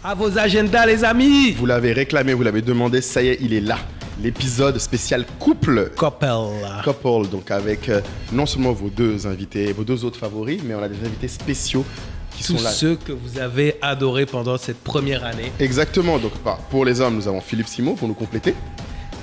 À vos agendas, les amis. Vous l'avez réclamé, vous l'avez demandé, ça y est, il est là. L'épisode spécial couple. Couple, donc avec non seulement vos deux invités, vos deux autres favoris, mais on a des invités spéciaux qui Tous sont là. ceux que vous avez adorés pendant cette première année. Exactement, donc pour les hommes, nous avons Philippe Simon pour nous compléter.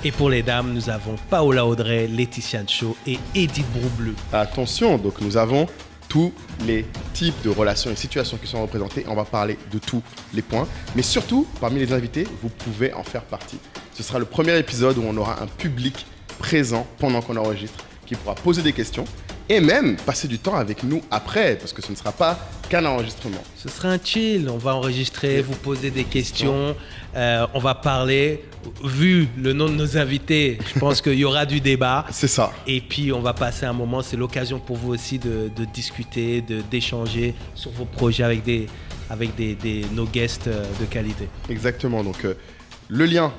Et pour les dames, nous avons Paola Audrey, Laetitia Ncho et Edith Broubleu. Attention, donc nous avons tous les types de relations et situations qui sont représentées. On va parler de tous les points. Mais surtout, parmi les invités, vous pouvez en faire partie. Ce sera le premier épisode où on aura un public présent pendant qu'on enregistre, qui pourra poser des questions et même passer du temps avec nous après, parce que ce ne sera pas qu'un enregistrement. Ce sera un chill, on va enregistrer, vous poser des questions, on va parler. Vu le nom de nos invités, je pense qu'il y aura du débat. C'est ça. Et puis on va passer un moment, c'est l'occasion pour vous aussi de discuter, d'échanger sur vos projets avec nos guests de qualité. Exactement, donc le lien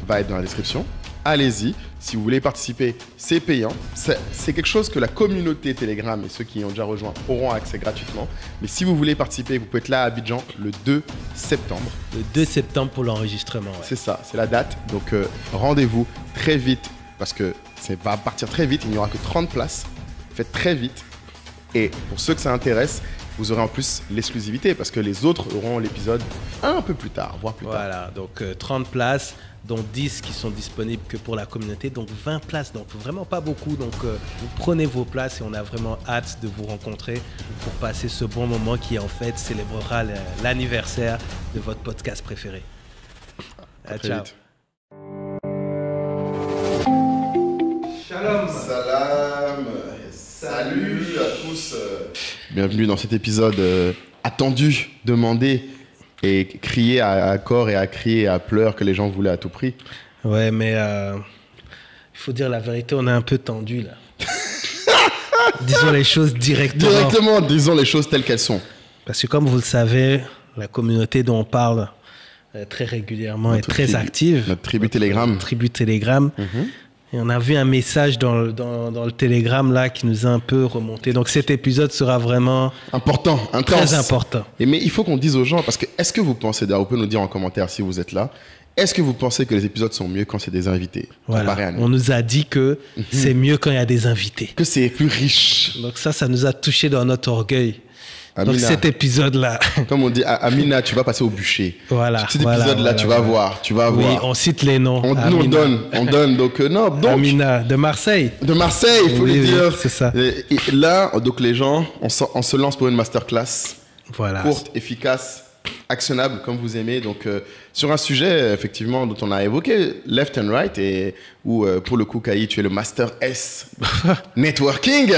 va être dans la description. Allez-y, si vous voulez participer, c'est payant. C'est quelque chose que la communauté Telegram et ceux qui ont déjà rejoint auront accès gratuitement. Mais si vous voulez participer, vous pouvez être là à Abidjan le 2 septembre. Le 2 septembre pour l'enregistrement. Ouais. C'est ça, c'est la date. Donc rendez-vous très vite parce que ça va partir très vite. Il n'y aura que 30 places. Faites très vite. Et pour ceux que ça intéresse, vous aurez en plus l'exclusivité parce que les autres auront l'épisode un peu plus tard, voire plus tard. Voilà, donc 30 places, dont 10 qui sont disponibles que pour la communauté, donc 20 places, donc vraiment pas beaucoup. Donc vous prenez vos places et on a vraiment hâte de vous rencontrer pour passer ce bon moment qui en fait célébrera l'anniversaire de votre podcast préféré. Ciao. Vite. Shalom. Salam. Salut à tous. Bienvenue dans cet épisode attendu, demandé et crié à corps et à cri et à pleurs que les gens voulaient à tout prix. Ouais, mais il faut dire la vérité, on est un peu tendu là. Disons les choses directement. Directement, disons les choses telles qu'elles sont. Parce que comme vous le savez, la communauté dont on parle très régulièrement est très active. Notre tribu Telegram. Tribu Telegram. Et on a vu un message dans le Telegram là qui nous a un peu remonté. Donc cet épisode sera vraiment important, intense. Très important. Mais il faut qu'on dise aux gens, parce que est-ce que vous pensez, d'ailleurs, vous pouvez nous dire en commentaire si vous êtes là, est-ce que vous pensez que les épisodes sont mieux quand c'est des invités? Voilà. On nous a dit que c'est mieux quand il y a des invités. Que c'est plus riche. Donc ça nous a touché dans notre orgueil. Amina, donc cet épisode-là. Comme on dit, Amina, tu vas passer au bûcher. Voilà. Cet épisode-là, tu vas voir. Oui, on cite les noms. On donne. Donc, Amina, de Marseille. De Marseille, il faut le dire. C'est ça. Et là, donc les gens, on se lance pour une masterclass. Voilà. Courte, efficace, actionnable, comme vous aimez. Donc, sur un sujet, effectivement, dont on a évoqué, left and right, et où, pour le coup, Kaï, tu es le Master S Networking.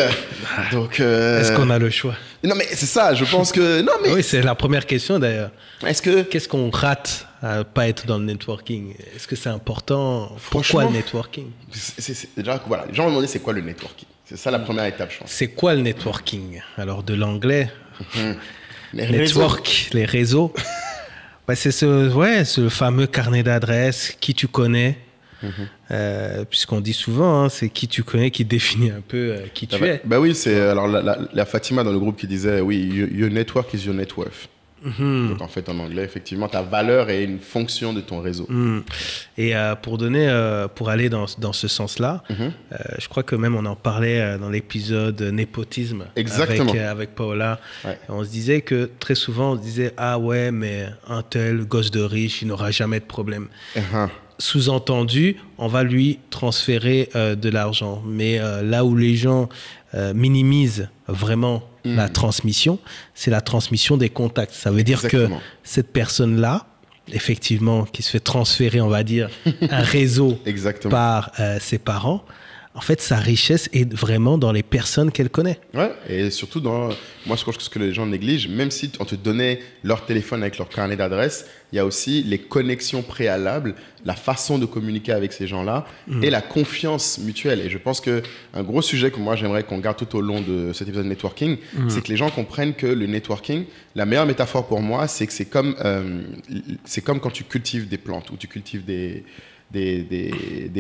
Donc, est-ce qu'on a le choix? Non, mais c'est ça, je pense que... Non, mais... Oui, c'est la première question, d'ailleurs. Est-ce que... Qu'est-ce qu'on rate à pas être dans le networking? Est-ce que c'est important? Pourquoi le networking? Déjà, voilà, les gens me demandaient c'est quoi le networking. C'est ça la première étape, je pense. C'est quoi le networking? Alors, de l'anglais, les network, les réseaux. Ouais, c'est ce fameux carnet d'adresses, qui tu connais. Puisqu'on dit souvent, c'est qui tu connais qui définit un peu qui tu es. Bah oui, c'est alors la Fatima dans le groupe qui disait oui, your network is your net worth. Donc en fait en anglais, effectivement, ta valeur est une fonction de ton réseau. Et pour aller dans ce sens-là, je crois que même on en parlait dans l'épisode népotisme avec Paola. Ouais. On se disait que très souvent on se disait ah ouais mais un tel gosse de riche il n'aura jamais de problème. Sous-entendu, on va lui transférer de l'argent. Mais là où les gens minimisent vraiment la transmission, c'est la transmission des contacts. Ça veut dire que cette personne-là, effectivement, qui se fait transférer, on va dire, un réseau par ses parents, en fait, sa richesse est vraiment dans les personnes qu'elle connaît. Ouais, et surtout moi, je crois que ce que les gens négligent, même si on te donnait leur téléphone avec leur carnet d'adresse, il y a aussi les connexions préalables, la façon de communiquer avec ces gens-là et la confiance mutuelle. Et je pense qu'un gros sujet que moi, j'aimerais qu'on garde tout au long de cet épisode de networking, c'est que les gens comprennent que le networking, la meilleure métaphore pour moi, c'est que c'est comme quand tu cultives des plantes ou tu cultives des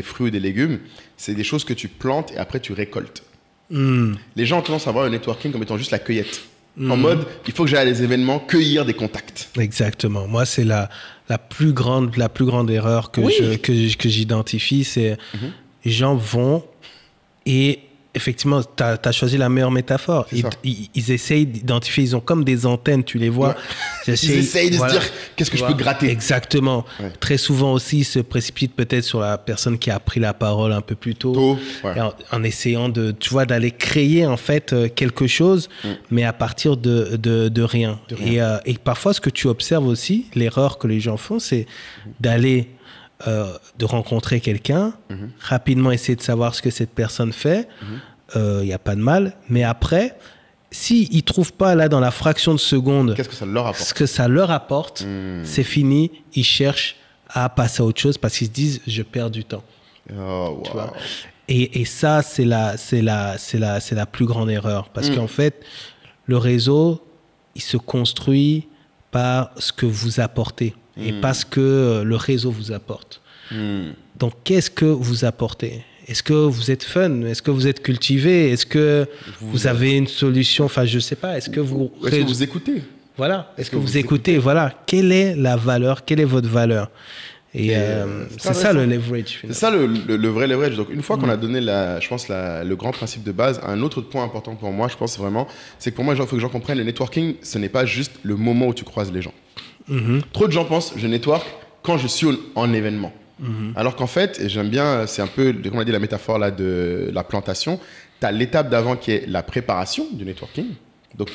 fruits ou des légumes, c'est des choses que tu plantes et après tu récoltes. Les gens ont tendance à voir le networking comme étant juste la cueillette. En mode, il faut que j'aille à des événements, cueillir des contacts. Exactement. Moi, c'est la plus grande erreur que j'identifie, c'est les gens vont et effectivement, tu as choisi la meilleure métaphore. Ils essayent d'identifier, ils ont comme des antennes, tu les vois. Ils essayent de se dire, qu'est-ce que je peux gratter? Exactement. Ouais. Très souvent aussi, ils se précipitent peut-être sur la personne qui a pris la parole un peu plus tôt. En essayant d'aller créer en fait quelque chose, mais à partir de rien. Et parfois, ce que tu observes aussi, l'erreur que les gens font, c'est d'aller... de rencontrer quelqu'un, rapidement essayer de savoir ce que cette personne fait, il n'y a pas de mal, mais après, s'ils ne trouvent pas là dans la fraction de seconde qu'est-ce que ça leur apporte, ce que ça leur apporte, c'est fini, ils cherchent à passer à autre chose parce qu'ils se disent je perds du temps. Tu vois? Et ça, c'est la plus grande erreur parce qu'en fait, le réseau, il se construit par ce que vous apportez. Et parce que le réseau vous apporte. Donc, qu'est-ce que vous apportez? Est-ce que vous êtes fun? Est-ce que vous êtes cultivé? Est-ce que vous avez une solution? Enfin, je ne sais pas. Est-ce que vous écoutez? Voilà. Est-ce que vous écoutez? Voilà. Quelle est la valeur? Quelle est votre valeur? Et c'est ça le leverage. C'est ça le vrai leverage. Donc, une fois qu'on a donné, je pense, le grand principe de base, un autre point important pour moi, je pense vraiment, c'est que pour moi, il faut que les gens comprennent, le networking, ce n'est pas juste le moment où tu croises les gens. Trop de gens pensent, je network quand je suis en événement. Alors qu'en fait, et j'aime bien, c'est un peu, comme on a dit, la métaphore là, de la plantation, tu as l'étape d'avant qui est la préparation du networking. Donc,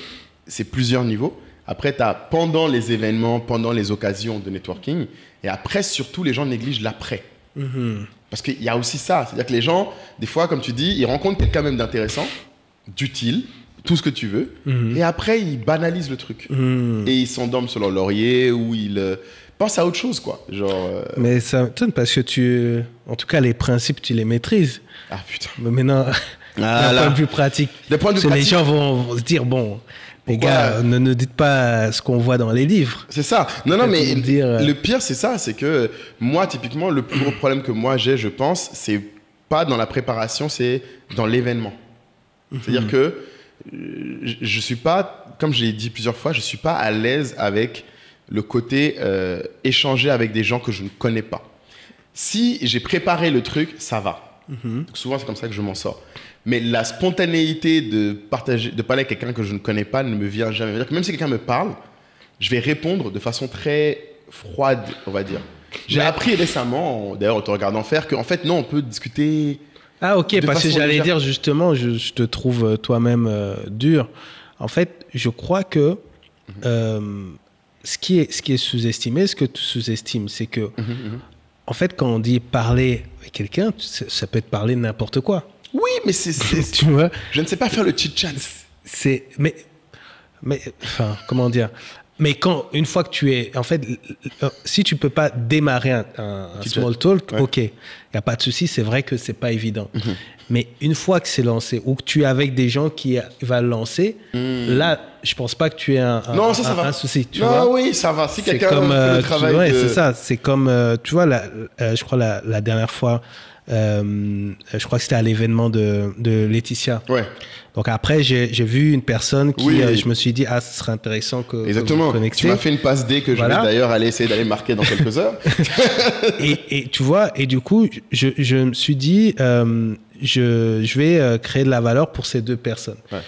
c'est plusieurs niveaux. Après, tu as pendant les événements, pendant les occasions de networking. Et après, surtout, les gens négligent l'après. Parce qu'il y a aussi ça. C'est-à-dire que les gens, des fois, comme tu dis, ils rencontrent quelqu'un même d'intéressant, d'utile, tout ce que tu veux. Et après, ils banalisent le truc. Et ils s'endorment sur leur laurier ou ils pensent à autre chose, quoi. Mais ça m'étonne parce que en tout cas, les principes, tu les maîtrises. Ah, putain. Mais maintenant, d'un point de vue pratique, les gens vont se dire, bon... Les gars, ne dites pas ce qu'on voit dans les livres. C'est ça. Non, mais le pire, c'est ça. C'est que moi, typiquement, le plus gros problème que moi j'ai, je pense, c'est pas dans la préparation, c'est dans l'événement. C'est-à-dire que je suis pas, comme je l'ai dit plusieurs fois, je suis pas à l'aise avec le côté échanger avec des gens que je ne connais pas. Si j'ai préparé le truc, ça va. Donc souvent, c'est comme ça que je m'en sors. Mais la spontanéité de parler avec quelqu'un que je ne connais pas ne me vient jamais. C'est-à-dire que même si quelqu'un me parle, je vais répondre de façon très froide, on va dire. J'ai appris récemment, d'ailleurs en te regardant faire, qu'en fait, non, on peut discuter. Ah, ok, parce que j'allais dire justement, je te trouve toi-même dur. En fait, je crois que ce qui est sous-estimé, ce que tu sous-estimes, c'est que, en fait, quand on dit parler avec quelqu'un, ça peut être parler de n'importe quoi. Oui, mais tu vois, je ne sais pas faire le chit-chat. Mais enfin, comment dire? Mais une fois que tu es... En fait, si tu ne peux pas démarrer un small talk, ok, il n'y a pas de souci, c'est vrai que ce n'est pas évident. Mais une fois que c'est lancé, ou que tu es avec des gens qui vont le lancer, là, je ne pense pas que tu aies un souci. Tu vois? Oui, ça va. Si quelqu'un fait le travail... Oui, c'est ça. C'est comme, tu vois, je crois la dernière fois... je crois que c'était à l'événement de Laetitia. Ouais. Donc après, j'ai vu une personne qui, je me suis dit, ce serait intéressant que exactement. vous connectiez. Tu m'as fait une passe D que je vais d'ailleurs essayer d'aller marquer dans quelques heures. et tu vois, et du coup, je me suis dit, je vais créer de la valeur pour ces deux personnes. Ouais.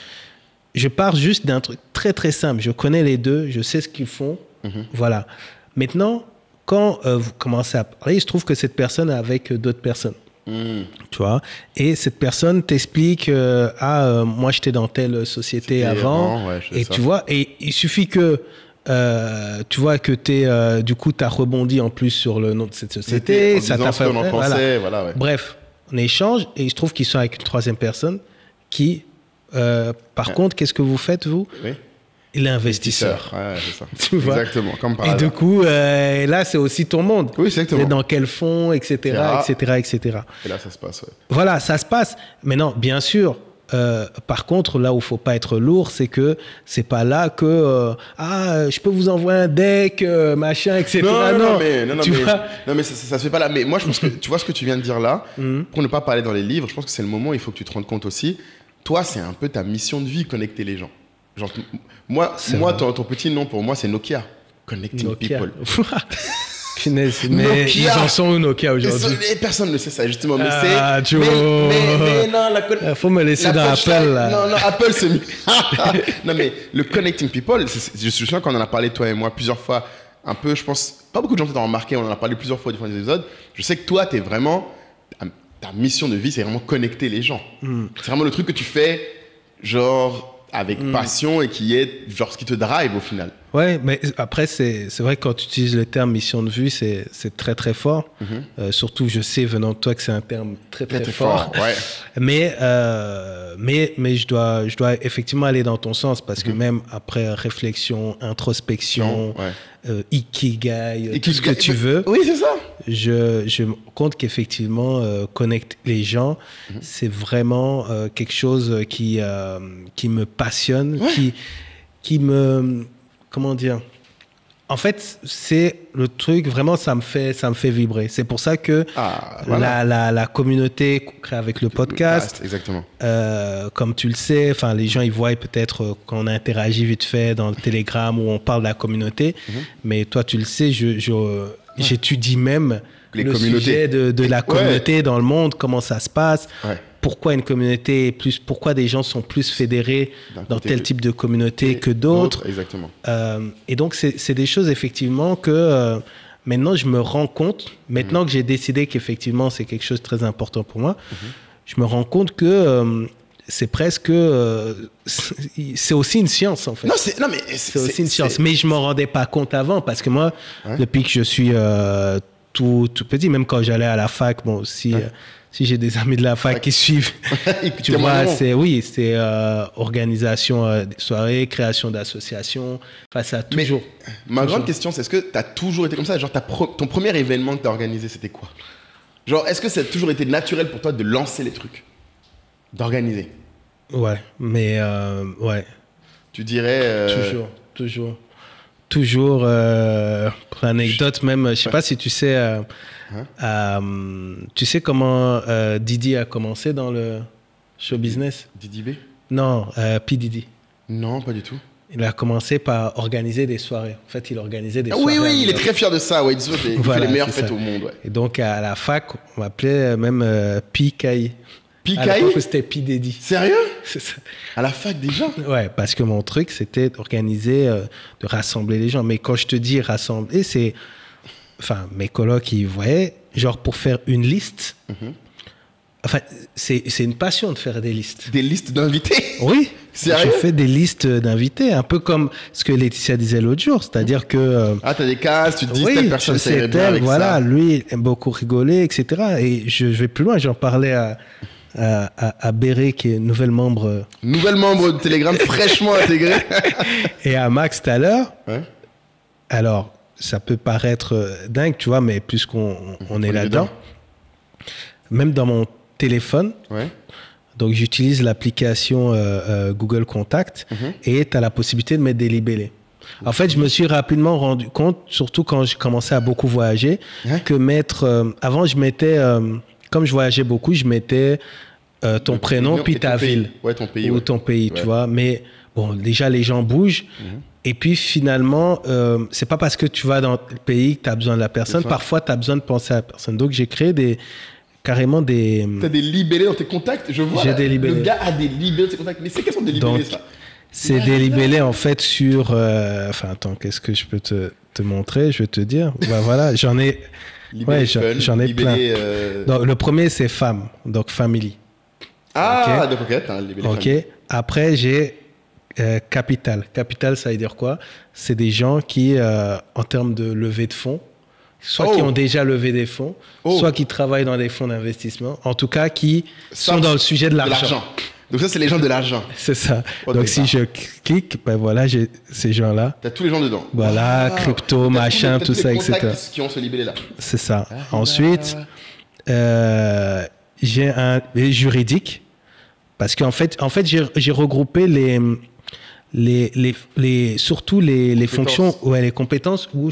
Je pars juste d'un truc très très simple. Je connais les deux, je sais ce qu'ils font. Voilà. Maintenant, quand vous commencez à parler, il se trouve que cette personne est avec d'autres personnes. Tu vois, et cette personne t'explique moi j'étais dans telle société avant, et tu vois, et il suffit que tu vois que du coup t'as rebondi en plus sur le nom de cette société, ça t'a fait voilà. Bref, on échange et il se trouve qu'ils sont avec une troisième personne qui par contre, qu'est-ce que vous faites vous? L'investisseur. Ouais, c'est ça. Tu vois? Exactement, comme par hasard. Et du coup, là, c'est aussi ton monde. Oui, exactement. C'est dans quel fonds, etc., etc. Et là, ça se passe, ouais. Voilà, ça se passe. Mais non, bien sûr, par contre, là où il ne faut pas être lourd, c'est que c'est pas là que je peux vous envoyer un deck, machin, etc. Non, mais ça se fait pas là. Mais moi, je pense que tu vois ce que tu viens de dire là, pour ne pas parler dans les livres, je pense que c'est le moment où il faut que tu te rendes compte aussi. Toi, c'est un peu ta mission de vie, connecter les gens. Genre, moi ton petit nom pour moi, c'est Nokia. Connecting People. Punaise, mais Nokia. Ils en sont où Nokia aujourd'hui? Personne ne sait ça, justement. Mais non, faut me laisser dans Apple. Là. Non, Apple, c'est mieux. Non, mais le Connecting People, je suis sûr qu'on en a parlé, toi et moi, plusieurs fois. Un peu, je pense, pas beaucoup de gens t'ont remarqué, on en a parlé plusieurs fois dans différents épisodes. Je sais que toi, t'es vraiment. Ta mission de vie, c'est vraiment connecter les gens. C'est vraiment le truc que tu fais, genre. Avec passion et qui est genre ce qui te drive au final. Ouais, mais après, c'est vrai que quand tu utilises le terme mission de vue, c'est très très fort. Surtout, je sais venant de toi que c'est un terme très très fort. Ouais. Mais je dois effectivement aller dans ton sens parce que même après réflexion, introspection, ikigai, tout ce que tu veux. Oui, c'est ça. Je me rends compte qu'effectivement, connecter les gens, c'est vraiment quelque chose qui me passionne, qui me... Comment dire? En fait, c'est le truc, vraiment, ça me fait vibrer. C'est pour ça que la communauté qu'on crée avec le podcast, exactement. comme tu le sais, les gens, ils voient peut-être quand on interagit vite fait dans le Telegram où on parle de la communauté. Mais toi, tu le sais, j'étudie même le sujet de la communauté dans le monde, comment ça se passe. Pourquoi une communauté est plus, pourquoi des gens sont plus fédérés dans tel type de communauté que d'autres. Exactement. Et donc, c'est des choses, effectivement, que maintenant, je me rends compte, maintenant que j'ai décidé qu'effectivement, c'est quelque chose de très important pour moi, je me rends compte que c'est presque... c'est aussi une science, en fait. C'est aussi une science. Mais je ne m'en rendais pas compte avant, parce que moi, depuis que je suis tout petit, même quand j'allais à la fac, bon, aussi... si j'ai des amis de la fac qui suivent, tu vois, c'est organisation des soirées, création d'associations, ça a toujours... Mais ma grande question, c'est est-ce que tu as toujours été comme ça? Genre, ton premier événement que tu as organisé, c'était quoi? Genre, est-ce que ça a toujours été naturel pour toi de lancer les trucs? D'organiser? Ouais, mais ouais. Tu dirais... Toujours, pour l'anecdote même, je sais pas si tu sais... tu sais comment Didi a commencé dans le show business? Didi B? Non, P. Diddy. Non, pas du tout. Il a commencé par organiser des soirées. En fait, il organisait des soirées. Oui, il est très fier de ça. Ouais, il fait les meilleures fêtes au monde. Ouais. Et donc, à la fac, on m'appelait même P.K.I. P.K.I? C'était P. Diddy. Sérieux? C'est ça. À la fac déjà? Ouais, parce que mon truc, c'était d'organiser, de rassembler les gens. Mais quand je te dis rassembler, c'est... Enfin, mes colocs, ils voyaient, genre pour faire une liste. Enfin, c'est une passion de faire des listes. Des listes d'invités? Oui. Sérieux? Je fais des listes d'invités, un peu comme ce que Laetitia disait l'autre jour. C'est-à-dire que... t'as des cases, tu te dis telle personne ça irait bien avec voilà, ça. lui, il aime beaucoup rigoler, etc. Et je vais plus loin, j'en parlais à Béré, qui est nouvelle membre... Nouvelle membre de Telegram, fraîchement intégré. Et à Max tout à l'heure. Ouais. Alors... ça peut paraître dingue, tu vois, mais plus qu'on est là-dedans. Même dans mon téléphone, donc j'utilise l'application Google Contact et tu as la possibilité de mettre des libellés. En fait, je me suis rapidement rendu compte, surtout quand j'ai commencé à beaucoup voyager, que mettre... avant, je mettais... comme je voyageais beaucoup, je mettais ton prénom puis ta ville. Ouais, ton pays. Ou ton pays, tu vois. Mais bon, déjà, les gens bougent. Et puis finalement, c'est pas parce que tu vas dans le pays que tu as besoin de la personne. Parfois, tu as besoin de penser à la personne. Donc, j'ai créé carrément des... Tu as des libellés dans tes contacts? Je vois. J'ai des libellés. Le gars a des libellés dans ses contacts. Mais c'est quels sont des libellés, ça? C'est des libellés, en fait, sur... Enfin, attends, qu'est-ce que je peux te montrer? Je vais te dire. Voilà, j'en ai... Libellé j'en ai plein. Donc, le premier, c'est femme. Donc, family. Donc ok, t'as un libellé family. Après, j'ai... capital. Capital, ça veut dire quoi? C'est des gens qui, en termes de levée de fonds, soit qui ont déjà levé des fonds, soit qui travaillent dans des fonds d'investissement, en tout cas qui sont dans le sujet de l'argent. Donc ça, c'est les gens de l'argent. C'est ça. Donc si je clique, ben voilà, j'ai ces gens-là. T'as tous les gens dedans. Voilà, crypto, machin, tout ça, etc. Qui ont ce libellé-là. C'est ça. Ensuite, j'ai un juridique, parce qu'en fait, j'ai regroupé surtout les fonctions, les compétences où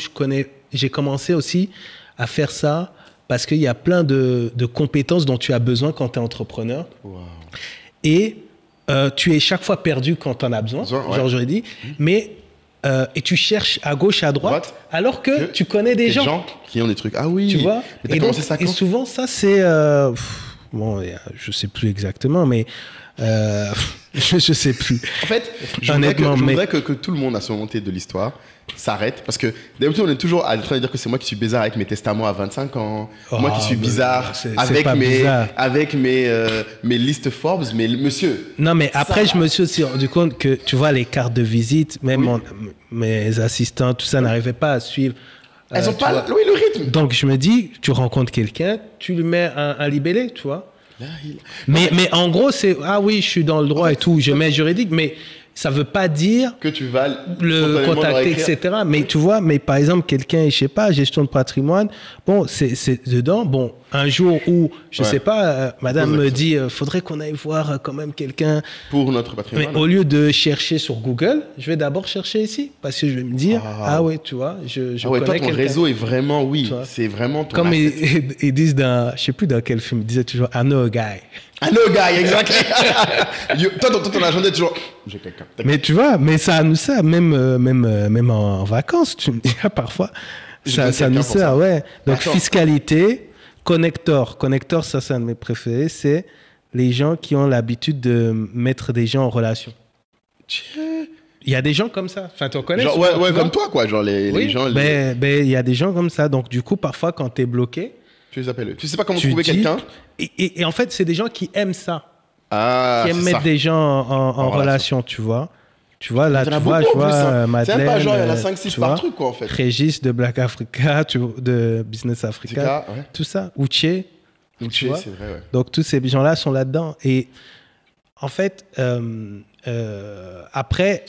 j'ai commencé aussi à faire ça parce qu'il y a plein de compétences dont tu as besoin quand tu es entrepreneur. Wow. Et tu es chaque fois perdu quand tu en as besoin, genre j'aurais dit, mais et tu cherches à gauche, à droite, alors que tu connais des gens qui ont des trucs. Ah oui. Tu vois. Mais t'as commencé ça quand ? Et souvent, ça, c'est... bon, je sais plus exactement, mais... je sais plus. En fait, je voudrais que tout le monde, à ce moment de l'histoire, s'arrête. Parce que d'habitude, on est toujours en train de dire que c'est moi qui suis bizarre avec mes testaments à 25 ans. Moi qui suis bizarre avec mes listes Forbes. Mais monsieur... Non, mais après, je me suis aussi rendu compte que, tu vois, les cartes de visite, même mes assistants, tout ça, n'arrivaient pas à suivre. Elles n'ont pas le rythme. Donc, je me dis, tu rencontres quelqu'un, tu lui mets un libellé, tu vois. Mais en gros, c'est ah oui, je suis dans le droit et tout, je mets juridique, mais ça veut pas dire que tu vas le contacter, etc. Mais tu vois, mais par exemple, quelqu'un, je sais pas, gestion de patrimoine, bon, c'est dedans. Bon, un jour où, je sais pas, madame me dit, faudrait qu'on aille voir quand même quelqu'un. Pour notre patrimoine. Mais au lieu de chercher sur Google, je vais d'abord chercher ici. Parce que je vais me dire, oui, tu vois, je connais toi, ton quelqu'un. réseau est vraiment, c'est vraiment ton comme ils disent dans, je sais plus dans quel film, ils disaient toujours, I know a guy. I know a guy, exactement. Toi, ton agenda est toujours, j'ai quelqu'un. Mais tu vois, mais ça nous sert, même en vacances, tu me dis, parfois, ça nous sert, ouais. Donc, fiscalité, Connector, ça c'est un de mes préférés, c'est les gens qui ont l'habitude de mettre des gens en relation. Il y a des gens comme ça. Enfin, tu en connais. Ouais, comme toi, quoi. Genre les gens. Il y a des gens comme ça. Donc, du coup, parfois, quand tu es bloqué. Tu les appelles. Tu sais pas comment trouver quelqu'un. Et en fait, c'est des gens qui aiment ça. Qui aiment mettre des gens en relation, tu vois. Tu vois, là, je vois Madeleine. C'est même pas genre, il y en a 5-6 par truc, quoi, en fait. Régis de Black Africa, de Business Africa, tout ça. Uche, c'est vrai, ouais. Donc, tous ces gens-là sont là-dedans. Et en fait, après,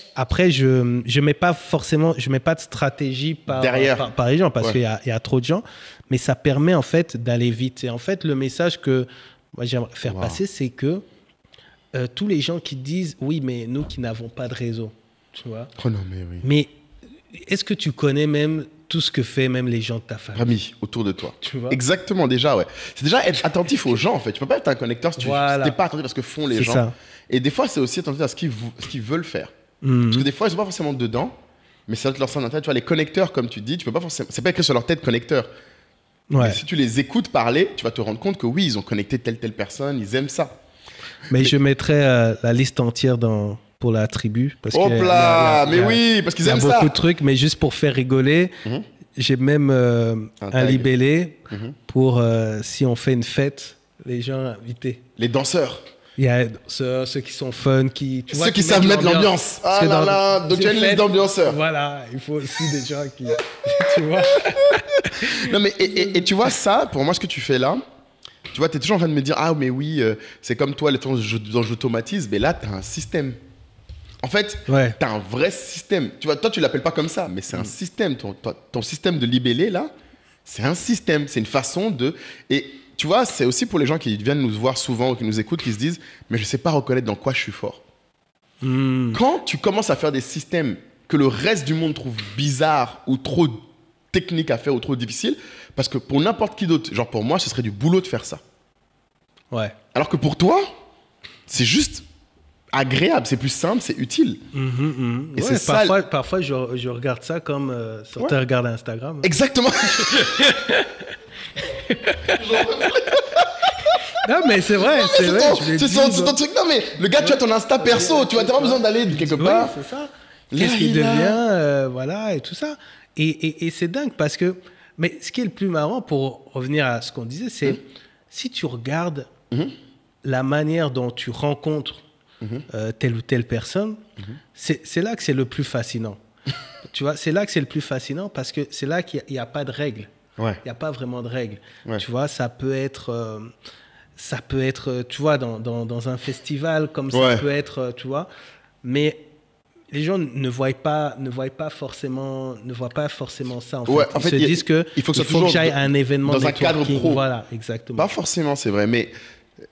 je mets pas de stratégie par les gens, parce qu'il y a trop de gens. Mais ça permet, en fait, d'aller vite. Et en fait, le message que moi, j'aimerais faire passer, c'est que tous les gens qui disent oui, mais nous qui n'avons pas de réseau, tu vois. Oh non, mais oui. Mais est-ce que tu connais même tout ce que fait même les gens de ta famille? Famille, autour de toi. Tu vois. Exactement, déjà, ouais. C'est déjà être attentif aux gens, en fait. Tu peux pas être un connecteur si tu n'es pas attentif à ce que font les gens. Ça. Et des fois, c'est aussi attentif à ce qu'ils veulent faire. Parce que des fois, ils sont pas forcément dedans, mais ça leur sonne en tête. Tu vois, les connecteurs, comme tu dis, tu peux pas forcément. C'est pas écrit sur leur tête connecteur. Ouais. Mais si tu les écoutes parler, tu vas te rendre compte que oui, ils ont connecté telle personne, ils aiment ça. Mais je mettrais la liste entière pour la tribu. Parce parce qu'ils aiment ça. Il y a beaucoup de trucs, mais juste pour faire rigoler, j'ai même un libellé pour si on fait une fête, les gens invités. Les danseurs. Il y a ceux qui sont fun, ceux qui savent mettre l'ambiance. Ah là là, donc tu as une liste d'ambianceurs. Voilà, il faut aussi des gens qui... tu vois. Non mais, et tu vois ça, pour moi, ce que tu fais là, tu vois, tu es toujours en train de me dire, ah mais oui, c'est comme toi, dont j'automatise, mais là, tu as un système. En fait, tu as un vrai système. Tu vois, toi, tu l'appelles pas comme ça, mais c'est un système. Ton système de libellé, là, c'est un système. C'est une façon de... Et tu vois, c'est aussi pour les gens qui viennent nous voir souvent ou qui nous écoutent, qui se disent, mais je sais pas reconnaître dans quoi je suis fort. Quand tu commences à faire des systèmes que le reste du monde trouve bizarres ou trop techniques à faire ou trop difficiles, parce que pour n'importe qui d'autre, genre pour moi, ce serait du boulot de faire ça. Ouais. Alors que pour toi, c'est juste agréable, c'est plus simple, c'est utile. Et c'est parfois je regarde ça comme sur tes regards Instagram. Exactement. Non mais c'est vrai, c'est vrai. C'est ton truc. Non mais le gars, tu as ton Insta perso, tu as pas besoin d'aller quelque part. Oui, c'est ça. Qu'est-ce qu'il devient, voilà, et tout ça. Et c'est dingue parce que... Mais ce qui est le plus marrant, pour revenir à ce qu'on disait, c'est si tu regardes la manière dont tu rencontres telle ou telle personne, c'est là que c'est le plus fascinant. Tu vois, c'est là que c'est le plus fascinant parce que c'est là qu'il n'y a pas de règles. Il n'y a pas vraiment de règles. Tu vois, ça peut être, tu vois, dans un festival, comme ça peut être, tu vois, mais... Les gens ne voient pas forcément ça. En fait. Ils se disent qu'il faut que j'aille à un événement dans un cadre pro. Voilà, exactement. Pas forcément, c'est vrai. Mais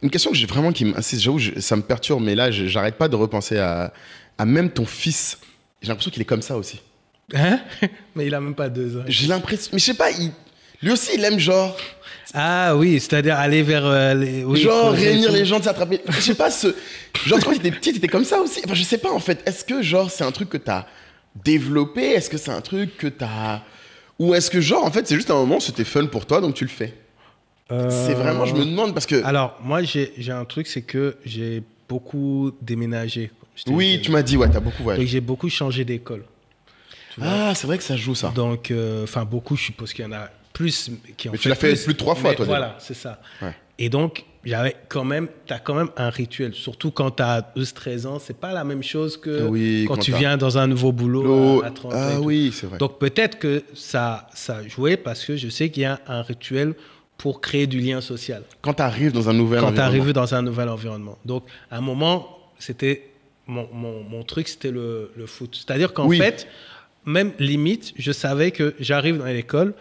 une question que j'ai vraiment qui m'insiste, j'avoue, ça me perturbe, mais là, j'arrête pas de repenser à même ton fils. J'ai l'impression qu'il est comme ça aussi. Hein? Mais il a même pas 2 ans. J'ai l'impression, mais je sais pas, Lui aussi, il aime genre... Ah oui, c'est-à-dire aller vers les... Oui, genre réunir les gens, de s'attraper. Je sais pas, genre quand tu étais petit, tu étais comme ça aussi. Enfin, je sais pas en fait. Est-ce que genre c'est un truc que tu as développé? Est-ce que c'est un truc que tu as... Ou est-ce que genre en fait c'est juste un moment, c'était fun pour toi donc tu le fais? C'est vraiment, je me demande parce que... Alors moi j'ai un truc, c'est que j'ai beaucoup déménagé. Oui, tu m'as dit, ouais, t'as beaucoup voyagé. Donc j'ai beaucoup changé d'école. Ah, c'est vrai que ça joue ça. Donc, enfin beaucoup, je suppose qu'il y en a plus qui en Mais tu l'as fait plus de 3 fois, toi. Voilà, c'est ça. Ouais. Et donc, t'as quand même un rituel. Surtout quand t'as 12-13 ans, c'est pas la même chose que quand tu viens dans un nouveau boulot à 30 ans. Ah oui, c'est vrai. Donc peut-être que ça jouait parce que je sais qu'il y a un rituel pour créer du lien social. Quand tu arrives dans un nouvel environnement. Quand tu arrives dans un nouvel environnement. Donc, à un moment, c'était mon truc, c'était le foot. C'est-à-dire qu'en fait, même limite, je savais que j'arrive dans l'école.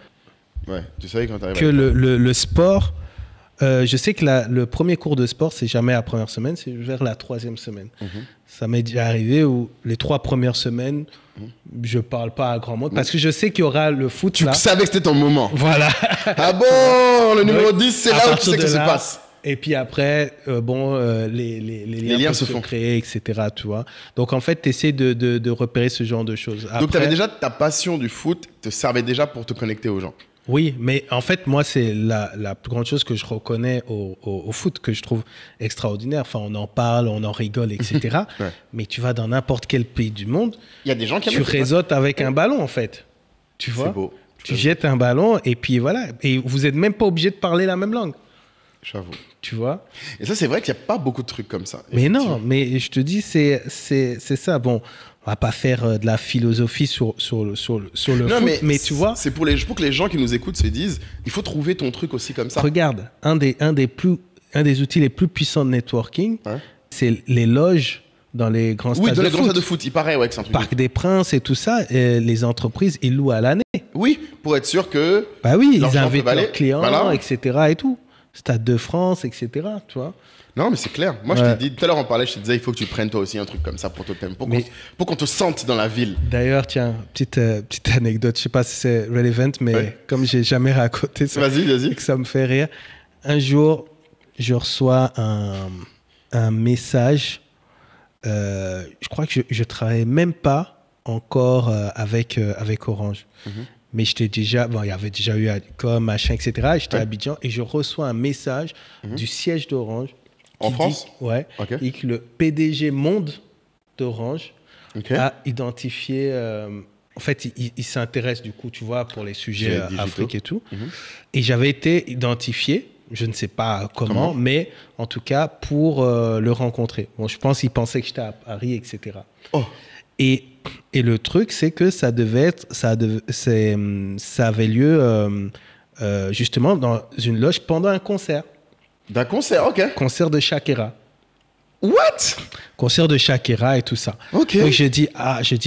Ouais, tu savais quand tu arrives. Que le sport, je sais que le premier cours de sport, c'est jamais la première semaine, c'est vers la 3e semaine. Ça m'est déjà arrivé où les 3 premières semaines, je parle pas à grand monde parce que je sais qu'il y aura le foot. Tu savais que c'était ton moment. Voilà. Ah bon, le numéro 10, c'est là où tu sais que ça se passe. Et puis après, les liens se font créer, etc. Tu vois. Donc en fait, tu essaies de repérer ce genre de choses. Après, donc tu avais déjà ta passion du foot, te servait déjà pour te connecter aux gens. Oui, mais en fait, moi, c'est la plus grande chose que je reconnais au foot, que je trouve extraordinaire. Enfin, on en parle, on en rigole, etc. Ouais. Mais tu vas dans n'importe quel pays du monde, il y a des gens qui tu réseautes avec un ballon, en fait. Tu vois ? C'est beau. Tu jettes un ballon et puis voilà. Et vous n'êtes même pas obligé de parler la même langue. J'avoue. Tu vois ? Et ça, c'est vrai qu'il n'y a pas beaucoup de trucs comme ça. Mais non, mais je te dis, c'est ça. Bon, on va pas faire de la philosophie sur le non, foot, mais tu vois... C'est pour que les gens qui nous écoutent se disent, il faut trouver ton truc aussi comme ça. Regarde, un des outils les plus puissants de networking, c'est les loges dans les grands stades de foot. Oui, dans les grands stades de foot, il paraît que c'est un truc. Parc des Princes et tout ça, les entreprises, ils louent à l'année. Oui, pour être sûr que... Bah oui, ils invitent leurs clients, etc. et tout. Stade de France, etc. Tu vois. Non, mais c'est clair. Moi, je t'ai dit, tout à l'heure, on parlait, je te disais, il faut que tu prennes toi aussi un truc comme ça pour Totem, pour qu'on te sente dans la ville. D'ailleurs, tiens, petite anecdote, je sais pas si c'est relevant, mais comme j'ai jamais raconté ça, vas-y. Que ça me fait rire. Un jour, je reçois un message, je crois que je travaillais même pas encore avec Orange. Mais j'étais déjà, il y avait déjà eu Acom, machin, etc. J'étais à Abidjan et je reçois un message du siège d'Orange. En France ? Ouais. Okay. Et que le PDG monde d'Orange a identifié. En fait, il s'intéresse du coup, tu vois, pour les sujets Afrique et tout. Et j'avais été identifié, je ne sais pas comment, mais en tout cas pour le rencontrer. Bon, je pense qu'il pensait que j'étais à Paris, etc. Oh. Et le truc, c'est que ça avait lieu justement dans une loge pendant un concert. D'un concert, ok. Concert de Shakira. What? Concert de Shakira et tout ça. Ok. Donc je dis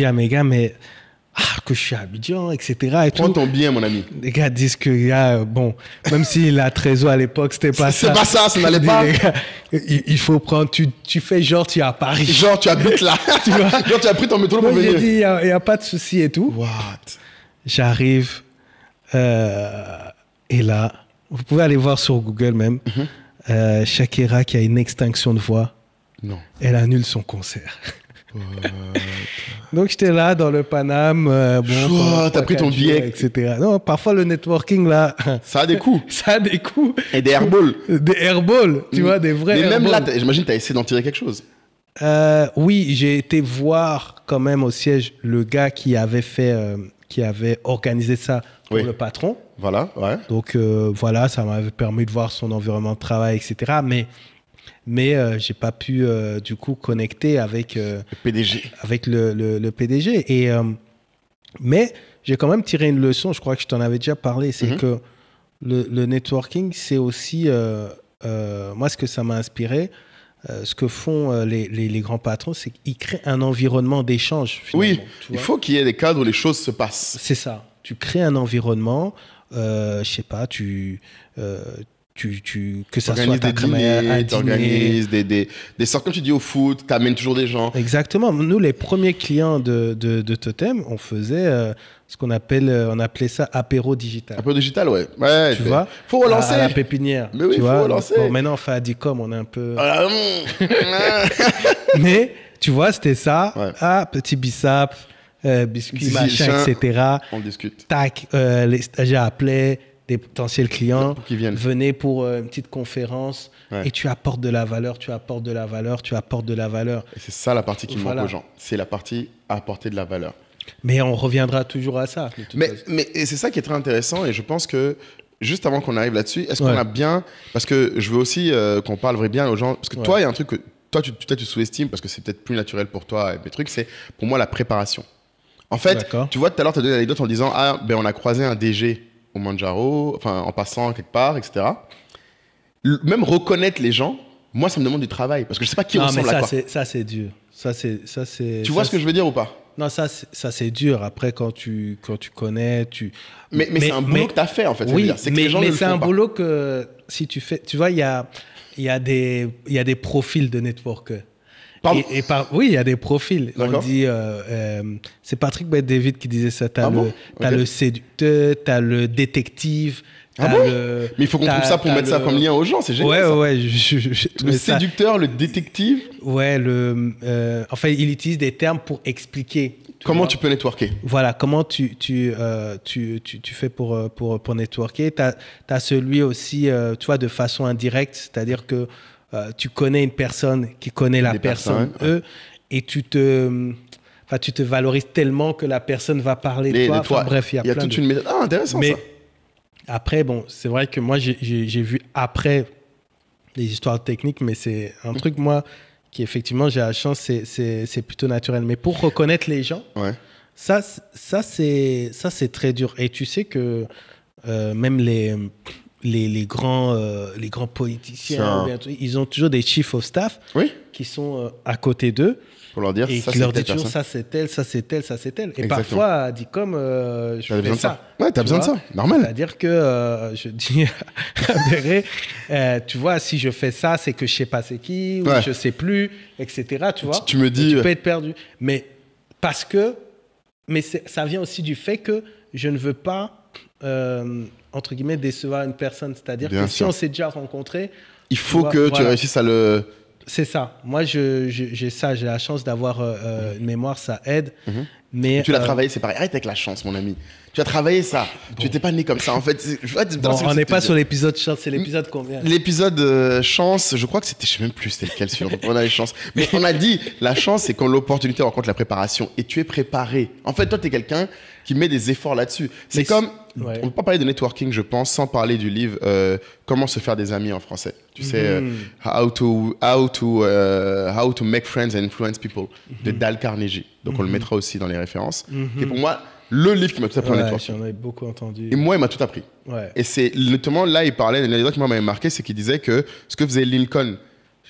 à mes gars, mais que je suis à Abidjan, etc. Et prends ton bien, mon ami. Les gars disent que, bon, même si la trésor à l'époque, c'était pas ça. C'est pas ça, ça n'allait pas. Gars, il faut prendre, tu fais genre, tu es à Paris. Genre, tu habites là. Tu vois? Genre, tu as pris ton métro pour venir. J'ai dit, il n'y a pas de souci et tout. What? J'arrive, et là, vous pouvez aller voir sur Google même, Shakira qui a une extinction de voix. Non. Elle annule son concert. Donc j'étais là dans le Paname, t'as pris ton billet, etc. Non, parfois le networking là, ça a des coûts. Ça a des coûts. Et des airballs. Des airballs, tu vois, des vrais. Mais même airballs. là, j'imagine t'as essayé d'en tirer quelque chose. Oui, j'ai été voir quand même au siège le gars qui avait organisé ça pour le patron. Voilà, ouais. Donc voilà, ça m'avait permis de voir son environnement de travail, etc. Mais j'ai pas pu du coup connecter avec le PDG. Avec le PDG. Mais j'ai quand même tiré une leçon, je crois que je t'en avais déjà parlé, c'est que le networking, c'est aussi, moi ce que ça m'a inspiré, ce que font les grands patrons, c'est qu'ils créent un environnement d'échange. Oui, il faut qu'il y ait des cadres où les choses se passent. C'est ça. Tu crées un environnement, je sais pas, tu que ça soit des dîners, t'organises des sortes, comme tu dis, au foot, t'amènes toujours des gens. Exactement. Nous, les premiers clients de Totem, on faisait ce qu'on appelait ça apéro digital. Apéro digital, ouais. Tu vois, faut relancer. À la pépinière. Mais oui, tu faut vois, relancer. Bon, maintenant, on fait Adicom, on est un peu... Mais, tu vois, c'était ça. Ouais. Ah, petit bissap, biscuit, machin, etc. On discute. Tac, les stagiaires appelaient, des potentiels clients qui viennent. Venaient pour une petite conférence et tu apportes de la valeur, tu apportes de la valeur. Et c'est ça la partie qui manque aux gens. C'est la partie à apporter de la valeur. Mais on reviendra toujours à ça. Mais c'est ça qui est très intéressant et je pense que juste avant qu'on arrive là-dessus, est-ce qu'on a bien... Parce que je veux aussi qu'on parle vraiment bien aux gens. Parce que toi, il y a un truc que toi, tu sous-estimes parce que c'est peut-être plus naturel pour toi et mes trucs, c'est pour moi la préparation. En fait, tu vois, tout à l'heure, tu as donné l'anecdote en disant on a croisé un DG au Manjaro, enfin en passant quelque part, etc. Même reconnaître les gens, moi, ça me demande du travail parce que je sais pas qui ressemble à quoi. Ça, c'est dur. Tu vois ce que je veux dire ou pas? Non, ça c'est dur. Après, quand tu connais, Mais c'est un boulot que tu as fait, en fait. Oui, mais c'est un boulot que si tu fais... Tu vois, il y a des profils de networkers. Oui, il y a des profils. On dit... c'est Patrick Bet-David qui disait ça. T'as le séducteur, t'as le détective... Mais il faut qu'on trouve ça pour mettre ça comme lien aux gens, c'est génial. Ouais. Le séducteur, le détective. Ouais, en fait, il utilise des termes pour expliquer. Comment tu peux networker. Voilà, comment tu fais pour networker. T'as celui aussi, tu vois, de façon indirecte, c'est-à-dire que tu connais une personne qui connaît la personne, et tu te valorises tellement que la personne va parler de toi. Enfin, bref, il y a toute une méthode. Ah, intéressant ça. Après, bon, c'est vrai que moi, j'ai vu après les histoires techniques, mais c'est un truc, moi, qui effectivement, j'ai la chance, c'est plutôt naturel. Mais pour reconnaître les gens, ça c'est très dur. Et tu sais que même les grands politiciens, ils ont toujours des chiefs of staff qui sont à côté d'eux. Pour leur dire, et ça, qui leur dit toujours ça c'est tel. Et parfois, dit comme je fais ça. Ouais, t'as besoin de ça, normal. C'est-à-dire que je dis à Béré, tu vois, si je fais ça, c'est que je sais pas c'est qui, ou je sais plus, etc. Tu vois. Tu me dis. Tu peux être perdu. Mais ça vient aussi du fait que je ne veux pas, entre guillemets, décevoir une personne. C'est-à-dire que si on s'est déjà rencontré, il faut que tu réussisses à le... C'est ça. Moi, j'ai la chance d'avoir une mémoire, ça aide. Mais tu l'as travaillé, c'est pareil. Arrête avec la chance, mon ami. Tu as travaillé ça. Tu n'étais pas né comme ça. En fait, on n'est pas sur l'épisode chance. C'est l'épisode combien? L'épisode chance, je crois que c'était, je ne sais même plus c'était lequel sur on a les chances. Mais on a dit, la chance, c'est quand l'opportunité rencontre la préparation. Et tu es préparé. En fait, toi, tu es quelqu'un qui met des efforts là-dessus. C'est comme... On ne peut pas parler de networking, je pense, sans parler du livre Comment se faire des amis en français. Tu sais, how to make friends and influence people de Dale Carnegie. Donc on le mettra aussi dans les références. Et pour moi, le livre qui m'a tout appris en networking. J'en ai beaucoup entendu. Et moi, il m'a tout appris. Et c'est notamment là, il parlait, l'anecdote qui m'avait marqué, c'est qu'il disait que ce que faisait Lincoln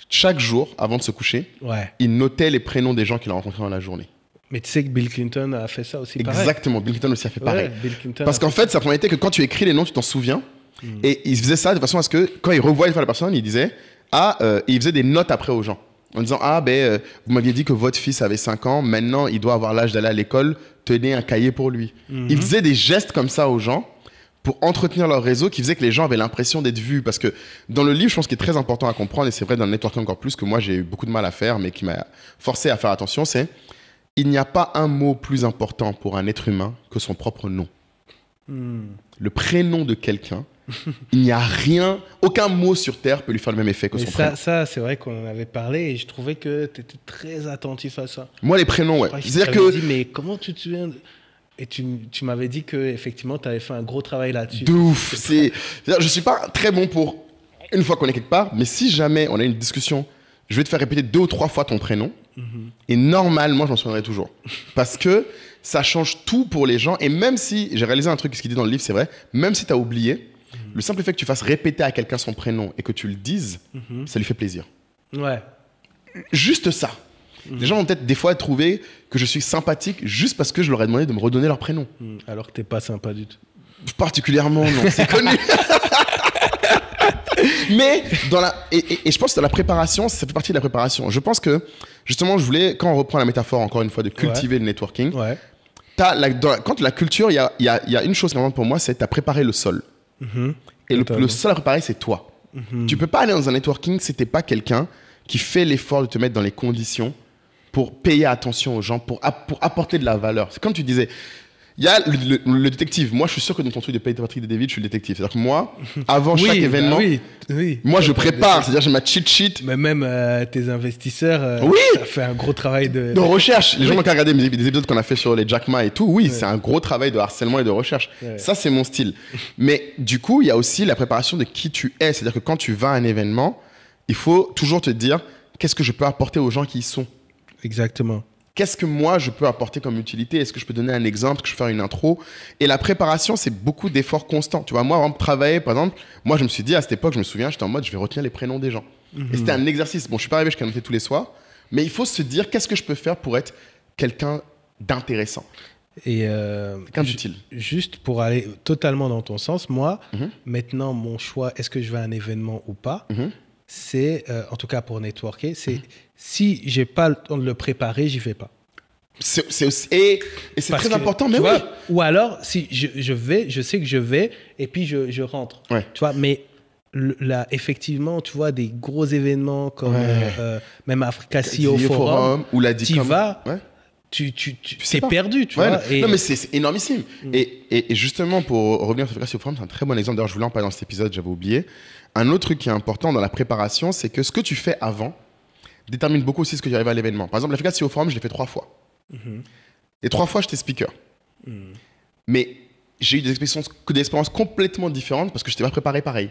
chaque jour avant de se coucher, il notait les prénoms des gens qu'il a rencontrés dans la journée. Mais tu sais que Bill Clinton a fait ça aussi pareil. Exactement, Bill Clinton aussi a fait pareil. Parce qu'en fait, sa première était que quand tu écris les noms, tu t'en souviens. Et il faisait ça de façon à ce que quand il revoit une fois la personne, il disait il faisait des notes après aux gens. En disant vous m'aviez dit que votre fils avait 5 ans, maintenant il doit avoir l'âge d'aller à l'école, tenez un cahier pour lui. Il faisait des gestes comme ça aux gens pour entretenir leur réseau qui faisait que les gens avaient l'impression d'être vus. Parce que dans le livre, je pense qu'il est très important à comprendre, et c'est vrai dans le networking encore plus, que moi j'ai eu beaucoup de mal à faire, mais qui m'a forcé à faire attention, c'est il n'y a pas un mot plus important pour un être humain que son propre nom. Le prénom de quelqu'un, il n'y a rien, aucun mot sur Terre peut lui faire le même effet que son prénom. Ça, c'est vrai qu'on en avait parlé et je trouvais que tu étais très attentif à ça. Moi, les prénoms, C'est-à-dire que... dit, mais comment tu te souviens Et tu m'avais dit qu'effectivement, tu avais fait un gros travail là-dessus. De ouf. Je ne suis pas très bon pour, une fois qu'on est quelque part, mais si jamais on a une discussion, je vais te faire répéter 2 ou 3 fois ton prénom. Et normalement, je m'en souviendrai toujours. Parce que ça change tout pour les gens. Et même si, j'ai réalisé un truc, ce qu'il dit dans le livre, c'est vrai, même si tu as oublié, le simple fait que tu fasses répéter à quelqu'un son prénom et que tu le dises, ça lui fait plaisir. Ouais. Juste ça. Les gens vont peut-être des fois trouver que je suis sympathique juste parce que je leur ai demandé de me redonner leur prénom. Alors que t'es pas sympa du tout. Particulièrement, non. C'est connu. Mais et je pense que dans la préparation, ça fait partie de la préparation. Je pense que, justement, quand on reprend la métaphore, encore une fois, de cultiver le networking, quand la culture, il y a une chose qui est importante pour moi, c'est que tu as préparé le sol. Et le sol à préparer, c'est toi. Tu peux pas aller dans un networking si tu n'es pas quelqu'un qui fait l'effort de te mettre dans les conditions pour payer attention aux gens, pour apporter de la valeur. C'est comme tu disais, il y a le détective. Moi, je suis sûr que dans ton truc de Patrick de David, je suis le détective. C'est-à-dire que moi, avant chaque événement, moi, je prépare. C'est-à-dire, j'ai ma cheat sheet. Mais même tes investisseurs, ça fait un gros travail de recherche. Les gens ont qu'à regarder des épisodes qu'on a fait sur les Jack Ma et tout. C'est un gros travail de harcèlement et de recherche. Ça, c'est mon style. Mais du coup, il y a aussi la préparation de qui tu es. C'est-à-dire que quand tu vas à un événement, il faut toujours te dire qu'est-ce que je peux apporter aux gens qui y sont. Exactement. Qu'est-ce que moi, je peux apporter comme utilité? Est-ce que je peux donner un exemple? Que je peux faire une intro? Et la préparation, c'est beaucoup d'efforts constants. Tu vois, moi, avant de travailler, par exemple, moi, je me suis dit, à cette époque, je me souviens, j'étais en mode, je vais retenir les prénoms des gens. Et c'était un exercice. Bon, je suis pas arrivé, je noter tous les soirs. Mais il faut se dire, qu'est-ce que je peux faire pour être quelqu'un d'intéressant? Et quelqu'un d'utile. Juste pour aller totalement dans ton sens, moi, maintenant, mon choix, est-ce que je vais à un événement ou pas? C'est, en tout cas pour networker, c'est si j'ai pas le temps de le préparer, j'y vais pas. C'est très important, mais oui. Ou alors, si je vais, je sais que je vais, et puis je rentre. Tu vois, mais là, effectivement, tu vois, des gros événements comme même Africa CEO Forum, ou la tu vas, tu es perdu, tu vois. Non, mais c'est énormissime. Et justement, pour revenir sur Africa CEO Forum, c'est un très bon exemple. D'ailleurs, je voulais en parler dans cet épisode, j'avais oublié. Un autre truc qui est important dans la préparation, c'est que ce que tu fais avant détermine beaucoup aussi ce que tu arrives à l'événement. Par exemple, l'Africa CEO Forum, je l'ai fait 3 fois. Et 3 fois, j'étais speaker. Mais j'ai eu des expériences complètement différentes parce que je n'étais pas préparé pareil.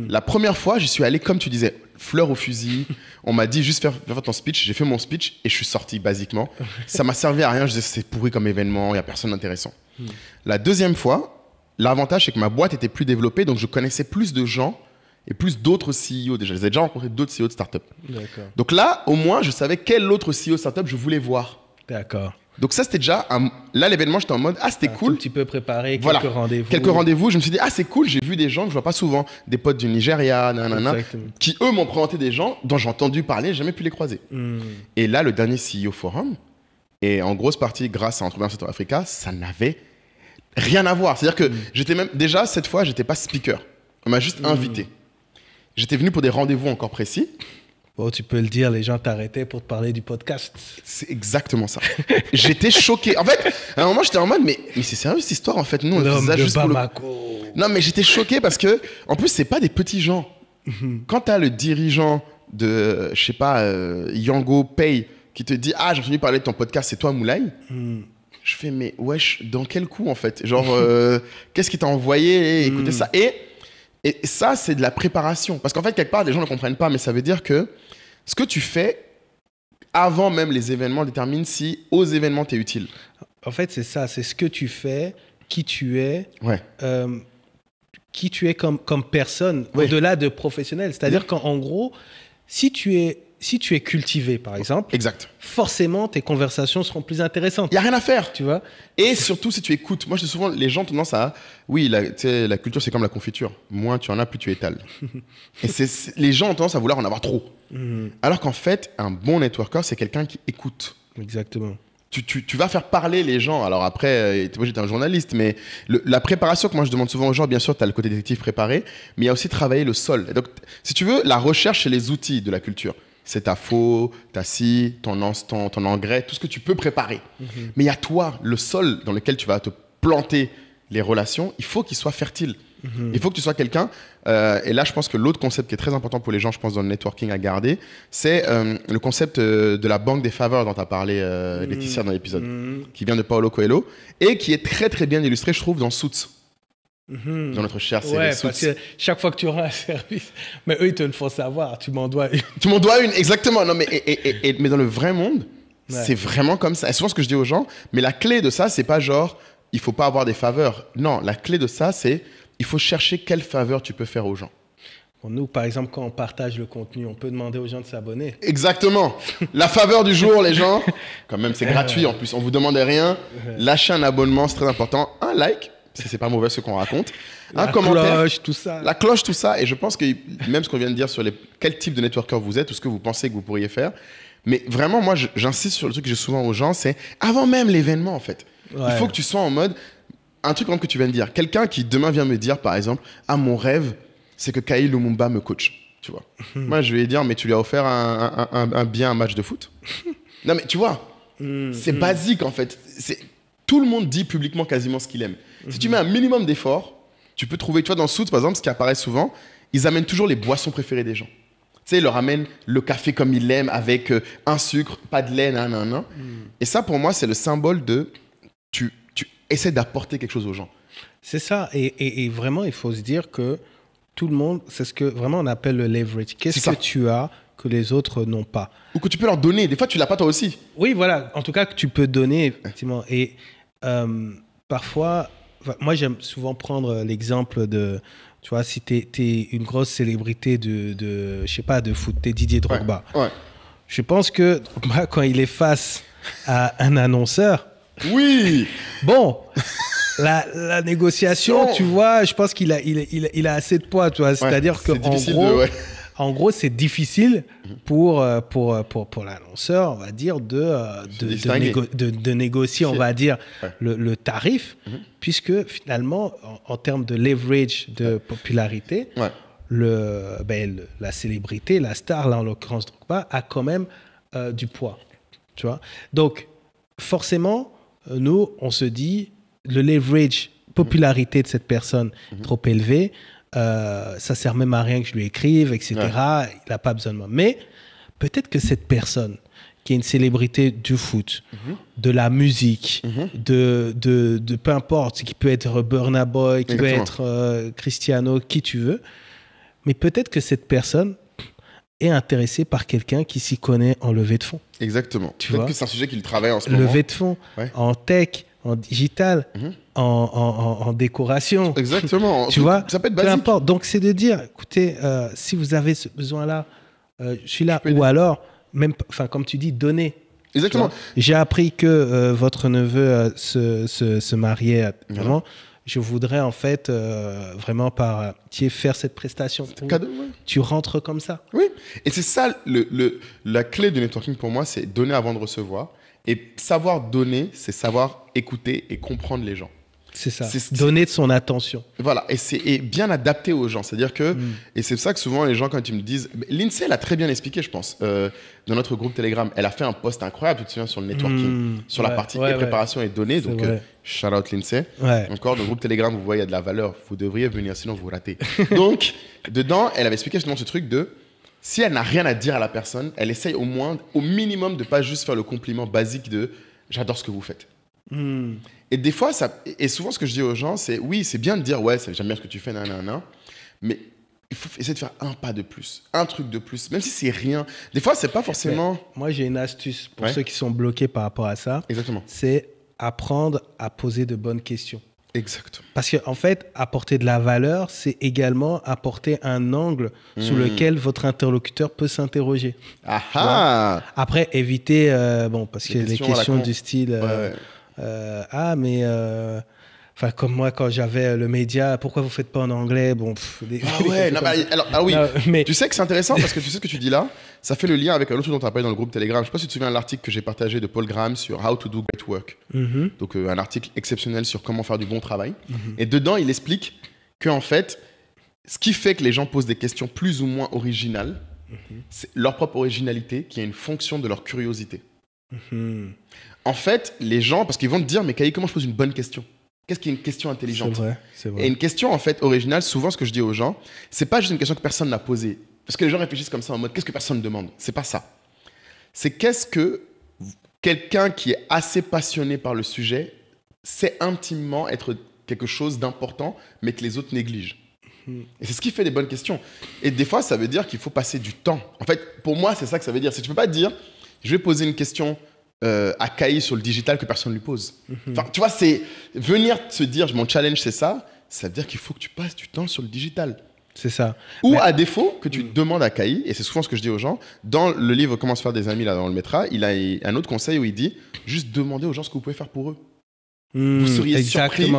La première fois, j'y suis allé, comme tu disais, fleur au fusil. On m'a dit juste faire ton speech. J'ai fait mon speech et je suis sorti, basiquement. Ça m'a servi à rien. Je disais, c'est pourri comme événement, il n'y a personne d'intéressant. La deuxième fois, l'avantage, c'est que ma boîte était plus développée, donc je connaissais plus de gens et plus d'autres CEO déjà. J'avais déjà rencontré d'autres CEO de start-up. Donc là, au moins, je savais quel autre CEO de start-up je voulais voir. D'accord. Donc ça, c'était déjà... Là, l'événement, j'étais en mode, c'était cool. Un petit peu préparé, quelques rendez-vous. Quelques rendez-vous. Je me suis dit, c'est cool, j'ai vu des gens que je vois pas souvent. Des potes du Nigeria, qui, eux, m'ont présenté des gens dont j'ai entendu parler, j'ai jamais pu les croiser. Et là, le dernier CEO Forum, et en grosse partie, grâce à Entrepreneur South Africa, ça n'avait rien à voir. C'est-à-dire que j'étais même... Déjà, cette fois, j'étais pas speaker. On m'a juste invité. J'étais venu pour des rendez-vous encore précis. Bon, tu peux le dire, les gens t'arrêtaient pour te parler du podcast. C'est exactement ça. J'étais choqué. En fait, à un moment, j'étais en mode, mais c'est sérieux cette histoire, en fait. Nous, on faisait ça juste pour Non, mais j'étais choqué parce que, en plus, c'est pas des petits gens. Quand tu as le dirigeant de, je sais pas, Yango Pay, qui te dit, j'ai entendu parler de ton podcast, c'est toi, Moulay. Je fais, mais wesh, dans quel coup, en fait? Genre, qu'est-ce qui t'a envoyé écouter ça? Et ça, c'est de la préparation. Parce qu'en fait, quelque part, les gens ne comprennent pas, mais ça veut dire que ce que tu fais avant même les événements détermine si aux événements, tu es utile. En fait, c'est ça. C'est ce que tu fais, qui tu es, qui tu es comme personne, au-delà de professionnel. C'est-à-dire qu'en gros, si tu es cultivé, par exemple, forcément, tes conversations seront plus intéressantes. Il n'y a rien à faire. Tu vois? Et surtout, si tu écoutes. Moi, je dis souvent, les gens ont tendance à... Oui, la culture, c'est comme la confiture. Moins tu en as, plus tu étales. Et les gens ont tendance à vouloir en avoir trop. Alors qu'en fait, un bon networker, c'est quelqu'un qui écoute. Exactement. Tu vas faire parler les gens. Alors après, moi j'étais un journaliste, mais la préparation que moi je demande souvent aux gens, bien sûr, tu as le côté détective préparé, mais il y a aussi travailler le sol. Et donc, si tu veux, la recherche, c'est les outils de la culture. C'est ta faux, ta scie, ton engrais, tout ce que tu peux préparer. Mais il y a toi, le sol dans lequel tu vas te planter les relations, il faut qu'il soit fertile. Il faut que tu sois quelqu'un, et là je pense que l'autre concept qui est très important pour les gens, je pense dans le networking à garder, c'est le concept de la banque des faveurs dont tu as parlé Laetitia dans l'épisode, qui vient de Paulo Coelho, et qui est très très bien illustré, je trouve, dans Suits. Dans notre chère série Suits. Parce que chaque fois que tu rends un service, mais eux ils te le font savoir, tu m'en dois une. Tu m'en dois une, exactement. Non, mais dans le vrai monde, c'est vraiment comme ça. Et souvent ce que je dis aux gens, mais la clé de ça, c'est pas genre, il faut pas avoir des faveurs. Non, la clé de ça, c'est il faut chercher quelle faveur tu peux faire aux gens. Bon, nous, par exemple, quand on partage le contenu, on peut demander aux gens de s'abonner. Exactement. La faveur du jour, les gens, quand même, c'est gratuit. En plus, on vous demande rien. Lâchez un abonnement, c'est très important. Un like. c'est pas mauvais ce qu'on raconte. La cloche, tout ça. La cloche, tout ça. Et je pense que même ce qu'on vient de dire sur quel type de networker vous êtes ou ce que vous pensez que vous pourriez faire. Mais vraiment, moi, j'insiste sur le truc que j'ai souvent aux gens, c'est avant même l'événement, en fait. Il faut que tu sois en mode... Un truc comme que tu viens de dire. Quelqu'un qui demain vient me dire, par exemple, mon rêve, c'est que Kay Lumumba me coach. Tu vois. Moi, je vais lui dire, mais tu lui as offert un match de foot. Non, mais tu vois, c'est basique, en fait. Tout le monde dit publiquement quasiment ce qu'il aime. Si tu mets un minimum d'efforts, tu peux trouver... Tu vois, dans Suits, par exemple, ce qui apparaît souvent, ils amènent toujours les boissons préférées des gens. Tu sais, ils leur amènent le café comme ils l'aiment, avec un sucre, pas de lait, nan. Et ça, pour moi, c'est le symbole de... Tu essaies d'apporter quelque chose aux gens. C'est ça. Et vraiment, il faut se dire que tout le monde, c'est ce que vraiment on appelle le leverage. Qu'est-ce que tu as que les autres n'ont pas? Ou que tu peux leur donner. Des fois, tu l'as pas toi aussi. Oui, voilà. En tout cas, que tu peux donner, effectivement. Et parfois, moi, j'aime souvent prendre l'exemple de... Tu vois, si tu es une grosse célébrité je sais pas, de foot, tu es Didier Drogba. Ouais. Je pense que Drogba, quand il est face à un annonceur... Oui. Bon, la négociation, tu vois, je pense qu'il a assez de poids, tu vois. C'est-à-dire qu'en gros, c'est difficile pour l'annonceur, on va dire, de négocier, on va dire, le tarif, puisque finalement, en termes de leverage de popularité, la célébrité, la star, là en l'occurrence Drogba, a quand même du poids, tu vois. Donc, forcément, nous, on se dit, le leverage, popularité de cette personne trop élevé, ça sert même à rien que je lui écrive, etc. Il n'a pas besoin de moi. Mais peut-être que cette personne, qui est une célébrité du foot, de la musique, de peu importe, qui peut être Burna Boy, qui peut être Cristiano, qui tu veux, mais peut-être que cette personne est intéressée par quelqu'un qui s'y connaît en levée de fonds. Exactement. Peut-être que c'est un sujet qu'il travaille en ce moment. Levée de fonds, en tech, en digital, en décoration. Exactement. Tu vois, ça peut être basique. Peu importe. Donc, c'est de dire, écoutez, si vous avez ce besoin-là, je suis là. Ou alors, même, comme tu dis, donner. Exactement. J'ai appris que votre neveu se mariait. Vraiment. Je voudrais en fait vraiment par faire cette prestation. Cadeau, tu rentres comme ça. Oui, et c'est ça la clé du networking pour moi, c'est donner avant de recevoir. Et savoir donner, c'est savoir écouter et comprendre les gens. C'est ça, donner de son attention. Voilà, et bien adapté aux gens. C'est-à-dire que, et c'est ça que souvent les gens, quand ils me disent, Lindsay, elle a très bien expliqué, je pense, dans notre groupe Telegram, elle a fait un post incroyable, tu te souviens, sur le networking, sur la partie préparation et données. Donc, shout out Lindsay. Encore, dans le groupe Telegram, vous voyez, il y a de la valeur. Vous devriez venir, sinon vous ratez. Donc, dedans, elle avait expliqué justement ce truc de, si elle n'a rien à dire à la personne, elle essaye au minimum de ne pas juste faire le compliment basique de « j'adore ce que vous faites ». Et des fois, et souvent ce que je dis aux gens, c'est oui, c'est bien de dire ouais, j'aime bien ce que tu fais, mais il faut essayer de faire un pas de plus, un truc de plus, même si c'est rien. Des fois, c'est pas forcément. Mais moi, j'ai une astuce pour ceux qui sont bloqués par rapport à ça. Exactement. C'est apprendre à poser de bonnes questions. Exactement. Parce qu'en fait, apporter de la valeur, c'est également apporter un angle sur lequel votre interlocuteur peut s'interroger. Après, éviter, parce que les questions du style. Comme moi, quand j'avais le média, pourquoi vous ne faites pas en anglais? Mais tu sais que c'est intéressant parce que tu sais ce que tu dis là, ça fait le lien avec un autre truc dont tu as parlé dans le groupe Telegram. Je ne sais pas si tu te souviens de l'article que j'ai partagé de Paul Graham sur How to do great work. Donc, un article exceptionnel sur comment faire du bon travail. Et dedans, il explique qu'en fait, ce qui fait que les gens posent des questions plus ou moins originales, c'est leur propre originalité qui est une fonction de leur curiosité. En fait, les gens, parce qu'ils vont te dire, mais Kay, comment je pose une bonne question? Qu'est-ce qui est une question intelligente? C'est vrai. Et une question, en fait, originale, souvent, ce que je dis aux gens, c'est pas juste une question que personne n'a posée. Parce que les gens réfléchissent comme ça en mode, qu'est-ce que personne ne demande? C'est pas ça. C'est qu'est-ce que quelqu'un qui est assez passionné par le sujet sait intimement être quelque chose d'important, mais que les autres négligent. Et c'est ce qui fait des bonnes questions. Et des fois, ça veut dire qu'il faut passer du temps. En fait, pour moi, c'est ça que ça veut dire. C'est que tu peux pas dire, je vais poser une question à Kay sur le digital que personne ne lui pose. Enfin, tu vois, c'est venir se dire, mon challenge, c'est ça. Ça veut dire qu'il faut que tu passes du temps sur le digital. C'est ça. Ou à défaut, que tu demandes à Kay, et c'est souvent ce que je dis aux gens, dans le livre Comment se faire des amis, là, dans le Métra, il a un autre conseil où il dit, juste demandez aux gens ce que vous pouvez faire pour eux. Vous seriez surpris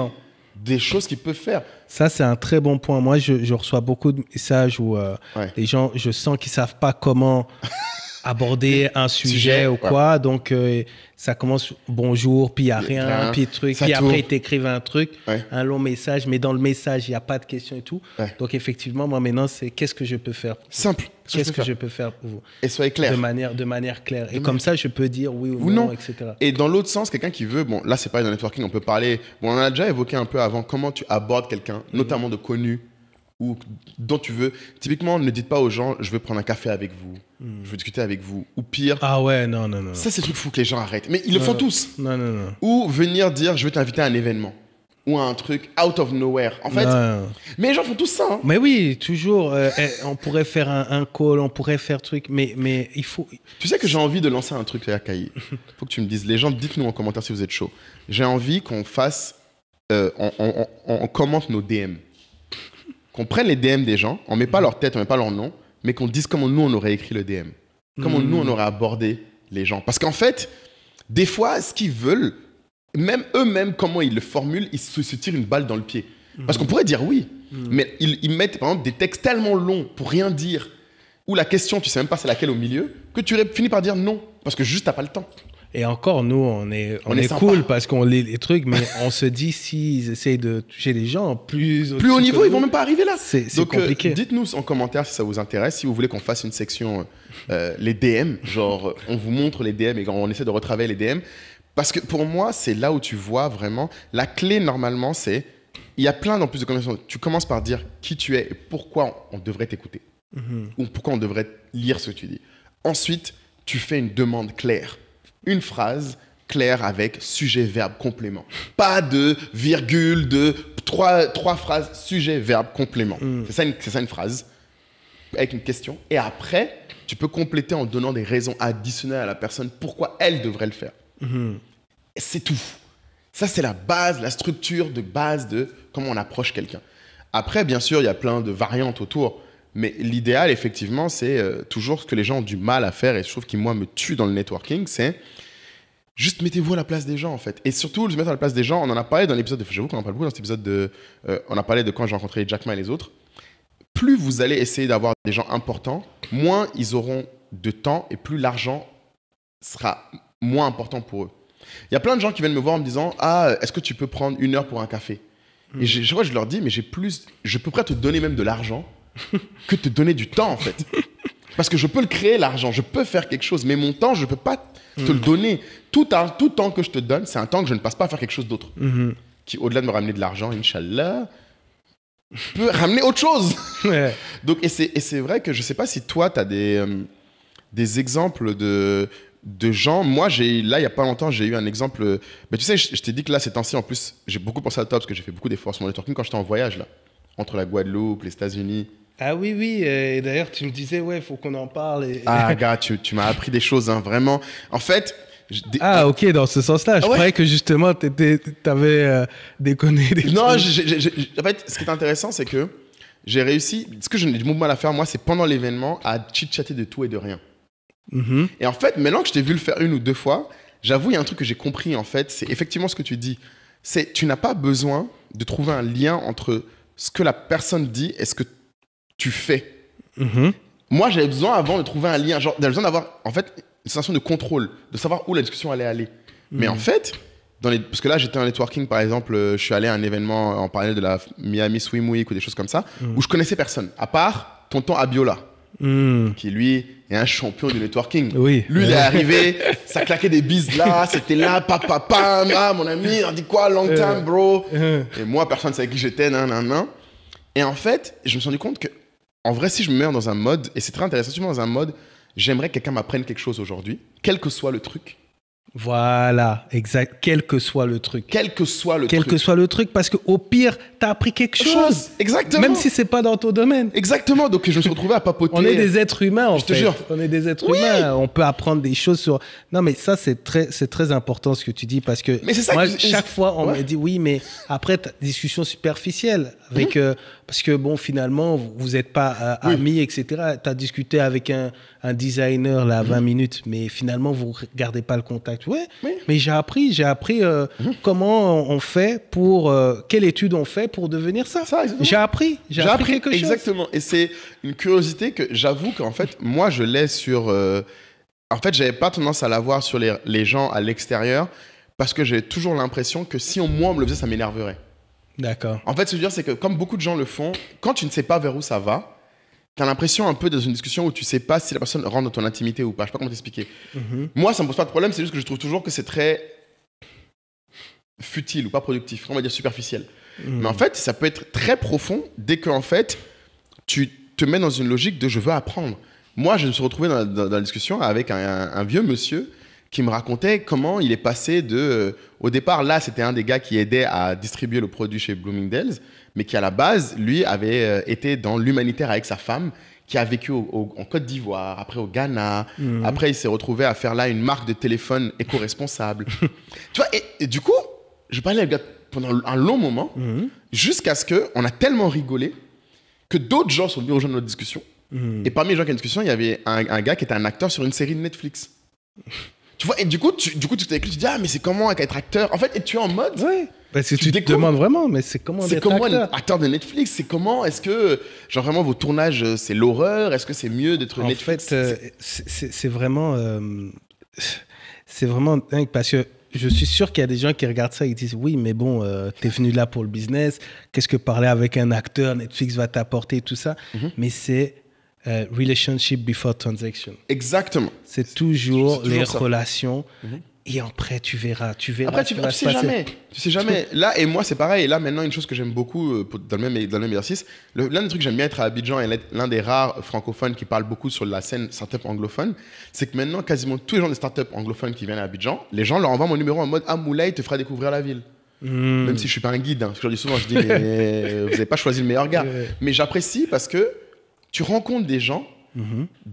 des choses qu'ils peuvent faire. Ça, c'est un très bon point. Moi, je reçois beaucoup de messages où les gens, je sens qu'ils ne savent pas comment aborder un sujet ou quoi. Donc, ça commence bonjour, puis il n'y a rien, puis truc. Puis après, ils t'écrivent un truc, un long message, mais dans le message, il n'y a pas de question et tout. Donc, effectivement, moi, maintenant, c'est qu'est-ce que je peux faire pour vous? Simple. Qu'est-ce que je peux faire pour vous? Et soyez clair. De manière claire. Et comme ça, je peux dire oui ou non, etc. Et dans l'autre sens, quelqu'un qui veut, bon, là, c'est pas dans le networking, on peut parler, bon, on en a déjà évoqué un peu avant, comment tu abordes quelqu'un, notamment de connu, ou dont tu veux. Typiquement, ne dites pas aux gens, je veux prendre un café avec vous, je veux discuter avec vous, ou pire. Ah ouais, non. Ça, c'est le truc fou que les gens arrêtent. Mais ils le font tous. Non. Ou venir dire, je veux t'inviter à un événement. Ou à un truc out of nowhere. En fait, mais les gens font tout ça. Hein. Mais oui, toujours. On pourrait faire un call, on pourrait faire truc, mais il faut. Tu sais que j'ai envie de lancer un truc, là, Kaï. Il faut que tu me dises. Les gens, dites-nous en commentaire si vous êtes chaud. J'ai envie qu'on fasse. On commente nos DM. Qu'on prenne les DM des gens, on met pas leur tête, on met pas leur nom, mais qu'on dise comment nous on aurait écrit le DM. Comment nous on aurait abordé les gens. Parce qu'en fait, des fois, ce qu'ils veulent, même eux-mêmes, comment ils le formulent, ils se tirent une balle dans le pied. Parce qu'on pourrait dire oui, mais ils mettent par exemple des textes tellement longs pour rien dire, ou la question, tu sais même pas c'est laquelle au milieu, que tu finis par dire non, parce que juste t'as pas le temps. Et encore, nous, on est cool parce qu'on lit les trucs, mais on se dit s'ils essayent de toucher les gens plus haut niveau, ils vont même pas arriver là. C'est compliqué. Dites-nous en commentaire si ça vous intéresse, si vous voulez qu'on fasse une section les DM, genre on vous montre les DM et on essaie de retravailler les DM. Parce que pour moi, c'est là où tu vois vraiment, la clé normalement, c'est, il y a plein d'en plus de conversations. Tu commences par dire qui tu es et pourquoi on devrait t'écouter. Ou pourquoi on devrait lire ce que tu dis. Ensuite, tu fais une demande claire. Une phrase claire avec sujet, verbe, complément. Pas de virgule, de trois phrases, sujet, verbe, complément. C'est ça une phrase avec une question. Et après, tu peux compléter en donnant des raisons additionnelles à la personne pourquoi elle devrait le faire. Et c'est tout. Ça, c'est la base, la structure de base de comment on approche quelqu'un. Après, bien sûr, il y a plein de variantes autour. Mais l'idéal, effectivement, c'est toujours ce que les gens ont du mal à faire et je trouve qui, moi, me tue dans le networking, c'est juste mettez-vous à la place des gens, en fait. Et surtout, se mettre à la place des gens, on en a parlé dans l'épisode de... J'avoue qu'on en parle beaucoup dans cet épisode de... on a parlé de quand j'ai rencontré Jack Ma et les autres. Plus vous allez essayer d'avoir des gens importants, moins ils auront de temps et plus l'argent sera moins important pour eux. Il y a plein de gens qui viennent me voir en me disant « Ah, est-ce que tu peux prendre 1 heure pour un café ?» Et je crois que je leur dis « Mais je peux près te donner même de l'argent que te donner du temps, en fait. » Parce que je peux le créer, l'argent, je peux faire quelque chose, mais mon temps, je ne peux pas te le donner. Tout temps que je te donne, c'est un temps que je ne passe pas à faire quelque chose d'autre. Qui, au-delà de me ramener de l'argent, Inch'Allah, peut ramener autre chose. Donc, et c'est vrai que je ne sais pas si toi, tu as des exemples de gens. Moi, là, il n'y a pas longtemps, j'ai eu un exemple. Mais tu sais, je t'ai dit que là, ces temps-ci, en plus, j'ai beaucoup pensé à toi parce que j'ai fait beaucoup d'efforts sur mon networking quand j'étais en voyage, là, entre la Guadeloupe, les États-Unis. Ah oui, et d'ailleurs, tu me disais, ouais, il faut qu'on en parle. Ah, gars, tu m'as appris des choses, hein, vraiment. En fait... ok, dans ce sens-là. Je croyais que justement, t'avais déconné des Non, en trucs. fait, ce qui est intéressant, c'est que j'ai réussi... Ce que j'ai du mal à faire, moi, c'est pendant l'événement, à chit-chatter de tout et de rien. Et en fait, maintenant que je t'ai vu le faire 1 ou 2 fois, j'avoue, il y a un truc que j'ai compris, en fait, c'est effectivement ce que tu dis. C'est tu n'as pas besoin de trouver un lien entre ce que la personne dit et ce que tu fais. Moi, j'avais besoin avant de trouver un lien. J'avais besoin d'avoir, en fait, une sensation de contrôle, de savoir où la discussion allait aller. Mais en fait, parce que là, j'étais en networking, par exemple, je suis allé à un événement, on parlait de la Miami Swim Week ou des choses comme ça, où je connaissais personne, à part tonton Abiola, qui lui est un champion du networking. Oui. Lui, il est arrivé, ça claquait des bises là, c'était là, papa, mon ami, on dit quoi, long time, bro. Et moi, personne ne savait qui j'étais, Et en fait, je me suis rendu compte que, en vrai, si je me mets dans un mode, et c'est très intéressant, si je me mets dans un mode, j'aimerais que quelqu'un m'apprenne quelque chose aujourd'hui, quel que soit le truc. Voilà, exact. Quel que soit le truc. Quel que soit le truc. Quel que soit le truc, parce qu'au pire, t'as appris quelque chose. Exactement. Même si c'est pas dans ton domaine. Exactement. Donc, je me suis retrouvé à papoter. On est des êtres humains, en fait. Je te jure. On est des êtres humains. On peut apprendre des choses sur... Non, mais ça, c'est très important ce que tu dis, parce que moi, chaque fois, on me dit, oui, mais après, t'as des discussions superficielles avec... parce que, bon, finalement, vous n'êtes pas amis, etc. T'as discuté avec un designer, là, 20 minutes, mais finalement, vous ne gardez pas le contact. Exact. Ouais. Oui. Mais j'ai appris comment on fait pour... quelle étude on fait pour devenir ça. J'ai appris quelque chose. Exactement. Et c'est une curiosité que j'avoue qu'en fait, moi, je l'ai sur... En fait, j'avais pas tendance à l'avoir sur les gens à l'extérieur parce que j'ai toujours l'impression que si moi, on me le faisait, ça m'énerverait. D'accord. En fait, ce que je veux dire, c'est que comme beaucoup de gens le font, quand tu ne sais pas vers où ça va, tu as l'impression un peu dans une discussion où tu sais pas si la personne rentre dans ton intimité ou pas. Je sais pas comment t'expliquer. Moi, ça me pose pas de problème, c'est juste que je trouve toujours que c'est très futile ou pas productif, on va dire superficiel. Mais en fait, ça peut être très profond dès que en fait, tu te mets dans une logique de je veux apprendre. Moi, je me suis retrouvé dans la discussion avec un vieux monsieur qui me racontait comment il est passé de... au départ, là, c'était un des gars qui aidait à distribuer le produit chez Bloomingdale's, mais qui, à la base, lui, avait été dans l'humanitaire avec sa femme, qui a vécu en Côte d'Ivoire, après au Ghana. Après, il s'est retrouvé à faire là une marque de téléphone éco-responsable. Tu vois, et du coup, je parlais avec le gars pendant un long moment, jusqu'à ce qu'on a tellement rigolé que d'autres gens sont venus rejoindre notre discussion. Et parmi les gens qui ont une discussion, il y avait un gars qui était un acteur sur une série de Netflix. Tu vois, et du coup, tu t'es tu dis, ah, mais c'est comment être acteur? En fait, et tu es en mode. Oui. Parce que tu te demandes vraiment, mais c'est comment être acteur? C'est comment être acteur de Netflix? C'est comment? Est-ce que, genre, vraiment, vos tournages, c'est l'horreur? Est-ce que c'est mieux d'être Netflix? En fait, c'est vraiment. C'est vraiment dingue parce que je suis sûr qu'il y a des gens qui regardent ça et qui disent, oui, mais bon, t'es venu là pour le business. Qu'est-ce que parler avec un acteur, Netflix va t'apporter, tout ça. Mais c'est. Relationship before transaction. Exactement. C'est toujours les relations. Et après, tu verras. Après, tu sais jamais. Tu sais jamais. Là, et moi, c'est pareil. Et là, maintenant, une chose que j'aime beaucoup dans le même exercice, l'un des trucs que j'aime bien être à Abidjan et l'un des rares francophones qui parlent beaucoup sur la scène startup anglophone, c'est que maintenant, quasiment tous les gens des startups anglophones qui viennent à Abidjan, les gens leur envoient mon numéro en mode « Ah, Moulay te fera découvrir la ville ». Même si je ne suis pas un guide. Hein, parce que je dis souvent, je dis « Mais vous n'avez pas choisi le meilleur gars ». Mais j'apprécie parce que tu rencontres des gens,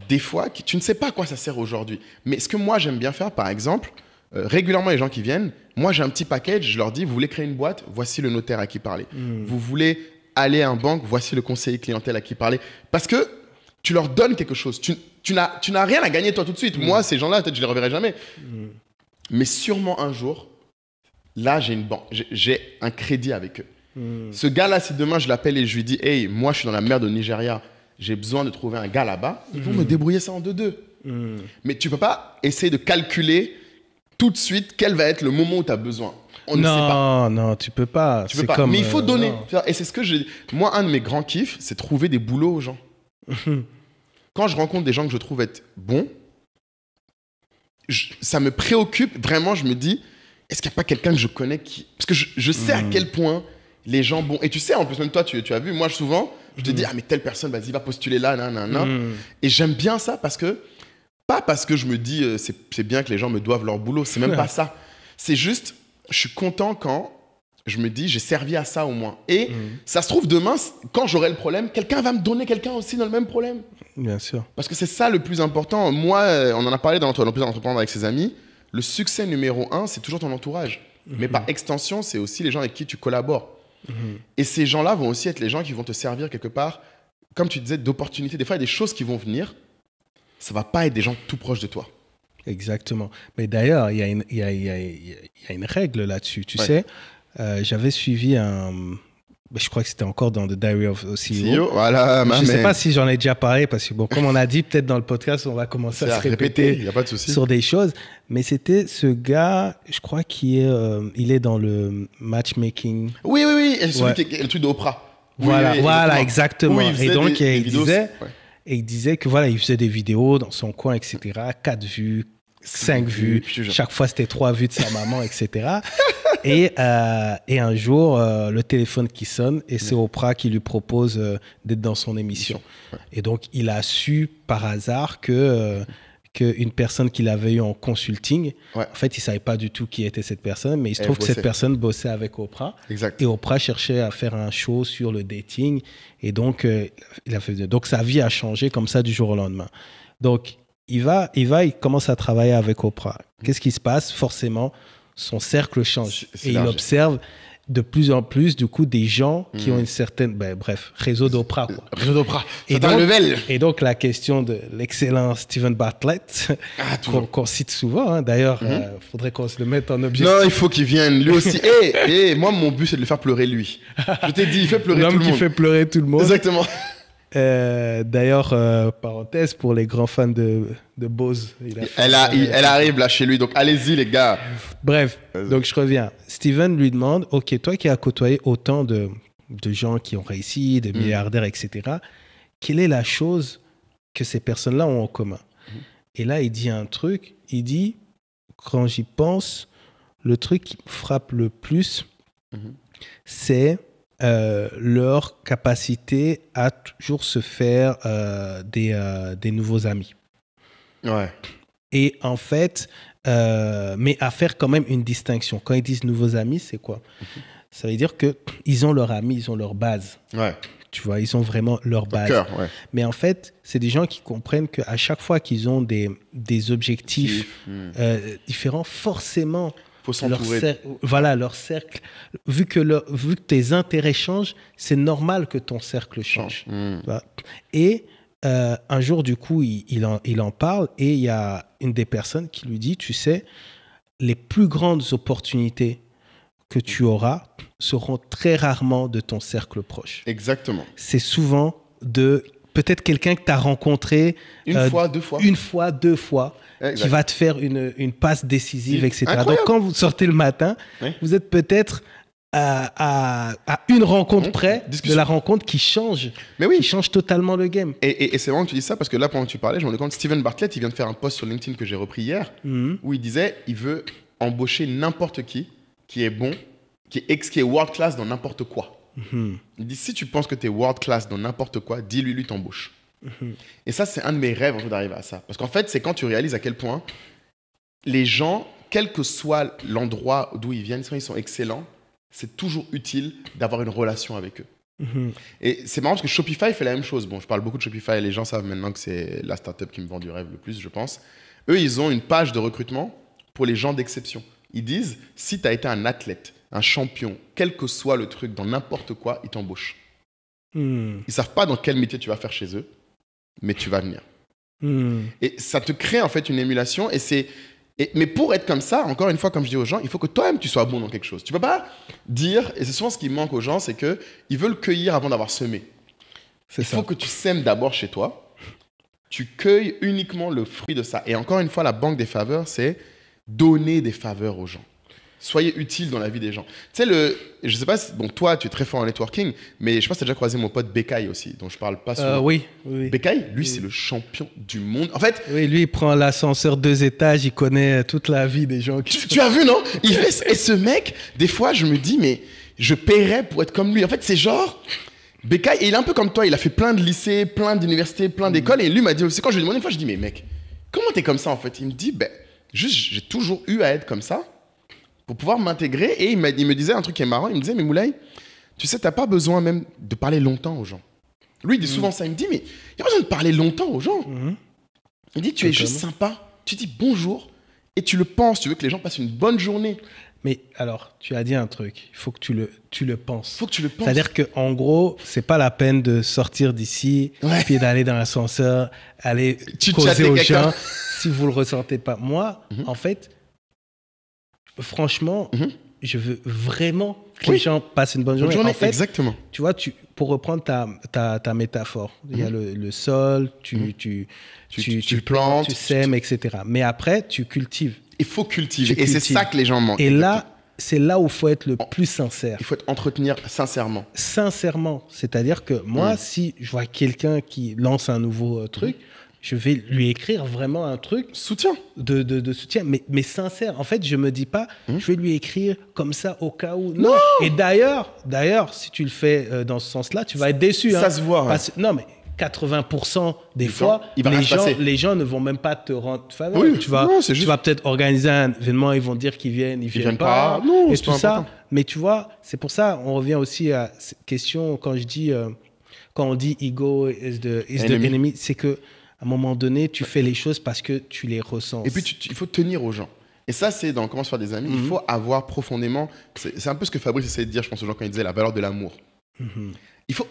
des fois, tu ne sais pas à quoi ça sert aujourd'hui. Mais ce que moi, j'aime bien faire, par exemple, régulièrement, les gens qui viennent, moi, j'ai un petit package, je leur dis, vous voulez créer une boîte, voici le notaire à qui parler. Vous voulez aller à une banque, voici le conseiller clientèle à qui parler. Parce que tu leur donnes quelque chose. Tu n'as rien à gagner, toi, tout de suite. Moi, ces gens-là, peut-être, je ne les reverrai jamais. Mais sûrement un jour, là, j'ai une banque, j'ai un crédit avec eux. Ce gars-là, si demain, je l'appelle et je lui dis, hey, moi, je suis dans la merde au Nigeria, j'ai besoin de trouver un gars là-bas, ils vont me débrouiller ça en 2-2. Mais tu ne peux pas essayer de calculer tout de suite quel va être le moment où tu as besoin. On ne sait pas. Non, tu peux pas. Tu peux pas. Mais il faut donner. Et c'est ce que moi, un de mes grands kiffs, c'est trouver des boulots aux gens. Quand je rencontre des gens que je trouve être bons, ça me préoccupe vraiment. Je me dis, est-ce qu'il n'y a pas quelqu'un que je connais qui... Parce que je sais à quel point les gens bons... Et tu sais, en plus, même toi, tu as vu, moi, souvent... Je te dis, ah, mais telle personne, vas-y, va postuler là, Et j'aime bien ça parce que, pas parce que je me dis, c'est bien que les gens me doivent leur boulot, c'est même pas ça. C'est juste, je suis content quand je me dis, j'ai servi à ça au moins. Et ça se trouve, demain, quand j'aurai le problème, quelqu'un va me donner quelqu'un aussi dans le même problème. Bien sûr. Parce que c'est ça le plus important. Moi, on en a parlé dans plusieurs entrepreneurs avec ses amis. Le succès numéro 1, c'est toujours ton entourage. Mais par extension, c'est aussi les gens avec qui tu collabores. Et ces gens-là vont aussi être les gens qui vont te servir quelque part, comme tu disais, d'opportunités. Des fois, il y a des choses qui vont venir, ça ne va pas être des gens tout proches de toi. Exactement. Mais d'ailleurs, il y a une règle là-dessus. Tu sais, j'avais suivi je crois que c'était encore dans The Diary of a CEO. Voilà, je ne sais pas si j'en ai déjà parlé, parce que, bon, comme on a dit, peut-être dans le podcast, on va commencer à se répéter y a pas de souci. sur des choses. Mais c'était ce gars, je crois qu'il est dans le matchmaking. Oui. Et celui qui est le truc d'Oprah. Voilà, exactement. Et donc, il disait que voilà, il faisait des vidéos dans son coin, etc. 4 vues, 5 vues. Chaque fois, c'était 3 vues de sa maman, etc. Et un jour, le téléphone qui sonne et c'est Oprah qui lui propose d'être dans son émission. Et donc, il a su par hasard qu'une personne qu'il avait eue en consulting, en fait, il ne savait pas du tout qui était cette personne, mais il se trouve que cette personne bossait avec Oprah. Exact. Et Oprah cherchait à faire un show sur le dating. Et donc, donc sa vie a changé comme ça du jour au lendemain. Donc, il commence à travailler avec Oprah. Qu'est-ce qui se passe? Forcément, son cercle change. Et il observe de plus en plus, du coup, des gens qui ont une certaine... réseau d'Oprah, quoi. Réseau d'Oprah, c'est un level. Et donc, la question de l'excellent Steven Bartlett, qu'on cite souvent, hein. D'ailleurs, faudrait qu'on se le mette en objectif. Non, il faut qu'il vienne, lui aussi. Moi, mon but, c'est de le faire pleurer, lui. Je t'ai dit, il fait pleurer tout le monde. L'homme qui fait pleurer tout le monde. Exactement. D'ailleurs, parenthèse, pour les grands fans de Bose. Elle arrive là chez lui, donc allez-y les gars. Bref, donc je reviens. Steven lui demande, ok, toi qui as côtoyé autant de gens qui ont réussi, de milliardaires, etc., quelle est la chose que ces personnes-là ont en commun? Et là, il dit un truc, il dit, quand j'y pense, le truc qui me frappe le plus, c'est leur capacité à toujours se faire des nouveaux amis. Ouais. Et en fait, mais à faire quand même une distinction. Quand ils disent nouveaux amis, c'est quoi? Ça veut dire qu'ils ont leurs amis, ils ont leur base. Ouais. Tu vois, ils ont vraiment leur base. Cœur, ouais. Mais en fait, c'est des gens qui comprennent qu'à chaque fois qu'ils ont des objectifs différents, forcément, faut s'entourer. Leur cercle. Vu que tes intérêts changent, c'est normal que ton cercle change. Et un jour, du coup, il en parle et il y a une des personnes qui lui dit, tu sais, les plus grandes opportunités que tu auras seront très rarement de ton cercle proche. Exactement. C'est souvent de peut-être quelqu'un que tu as rencontré une fois, deux fois, qui va te faire une passe décisive, etc. Incroyable. Donc, quand vous sortez le matin, vous êtes peut-être à une rencontre près de la rencontre qui change, qui change totalement le game. Et c'est vraiment que tu dis ça, parce que là, pendant que tu parlais, je me rends compte, Steven Bartlett, il vient de faire un post sur LinkedIn que j'ai repris hier, où il disait, il veut embaucher n'importe qui est bon, qui est world class dans n'importe quoi. Il dit, si tu penses que tu es world class dans n'importe quoi, dis-lui, lui t'embauche. Et ça, c'est un de mes rêves, en fait, d'arriver à ça. Parce qu'en fait, c'est quand tu réalises à quel point les gens, quel que soit l'endroit d'où ils viennent, quand ils sont excellents, c'est toujours utile d'avoir une relation avec eux. Et c'est marrant parce que Shopify fait la même chose. Bon, je parle beaucoup de Shopify et les gens savent maintenant que c'est la startup qui me vend du rêve le plus, je pense. Eux, ils ont une page de recrutement pour les gens d'exception. Ils disent, si tu as été un athlète, un champion, quel que soit le truc, dans n'importe quoi, ils t'embauchent. Ils ne savent pas dans quel métier tu vas faire chez eux, mais tu vas venir. Et ça te crée en fait une émulation. Mais pour être comme ça, encore une fois, comme je dis aux gens, il faut que toi-même tu sois bon dans quelque chose. Tu ne peux pas dire, et c'est souvent ce qui manque aux gens, c'est qu'ils veulent cueillir avant d'avoir semé. Il faut que tu sèmes d'abord chez toi. Tu cueilles uniquement le fruit de ça. Et encore une fois, la banque des faveurs, c'est donner des faveurs aux gens. Soyez utile dans la vie des gens. Tu sais, je sais pas, bon, toi, tu es très fort en networking, mais je pense que tu as déjà croisé mon pote Becaye aussi, dont je parle pas souvent. Oui. Becaye, lui, c'est le champion du monde. En fait, oui, lui, il prend l'ascenseur 2 étages, il connaît toute la vie des gens. Tu as vu, non? Et ce mec, des fois, je me dis, mais je paierais pour être comme lui. En fait, c'est genre, Becaye, il est un peu comme toi, il a fait plein de lycées, plein d'universités, plein d'écoles, et lui m'a dit aussi, quand je lui ai demandé une fois, je dis, mais mec, comment t'es comme ça en fait? Il me dit, juste, j'ai toujours eu à être comme ça pour pouvoir m'intégrer. Et il me disait un truc qui est marrant. Il me disait, mais Moulay, tu sais, tu n'as pas besoin même de parler longtemps aux gens. Lui, il dit souvent ça. Il me dit, mais il n'y a pas besoin de parler longtemps aux gens. Il dit, tu es juste sympa. Tu dis bonjour et tu le penses. Tu veux que les gens passent une bonne journée. Mais alors, tu as dit un truc. Il faut que tu le penses. Il faut que tu le penses. C'est-à-dire qu'en gros, ce n'est pas la peine de sortir d'ici, puis d'aller dans l'ascenseur, aller causer aux gens si vous ne le ressentez pas. Moi, en fait, franchement, je veux vraiment que les gens passent une bonne journée. En fait, exactement. Tu vois, pour reprendre ta métaphore, il y a le sol, tu plantes, tu sèmes, etc. Mais après, tu cultives. Il faut cultiver. Et c'est ça que les gens manquent. Et là, c'est là où il faut être le plus sincère. Il faut entretenir sincèrement. Sincèrement. C'est-à-dire que moi, si je vois quelqu'un qui lance un nouveau truc, je vais lui écrire vraiment un truc soutien de soutien, mais sincère. En fait, je me dis pas, je vais lui écrire comme ça au cas où. Non. Et d'ailleurs, si tu le fais dans ce sens-là, tu vas être déçu. Ça se voit. Non, mais 80% des fois, les gens ne vont même pas te rendre faveur. Oui, tu vas peut-être organiser un événement, ils vont dire qu'ils viennent, ils viennent pas. Non, et tout ça. Mais tu vois, c'est pour ça, on revient aussi à cette question quand on dit ego is the enemy, c'est que à un moment donné, tu fais les choses parce que tu les ressens. Et puis, il faut tenir aux gens. Et ça, c'est dans Comment se faire des amis. Il faut avoir profondément... C'est un peu ce que Fabrice essayait de dire, je pense, aux gens quand il disait la valeur de l'amour. Il faut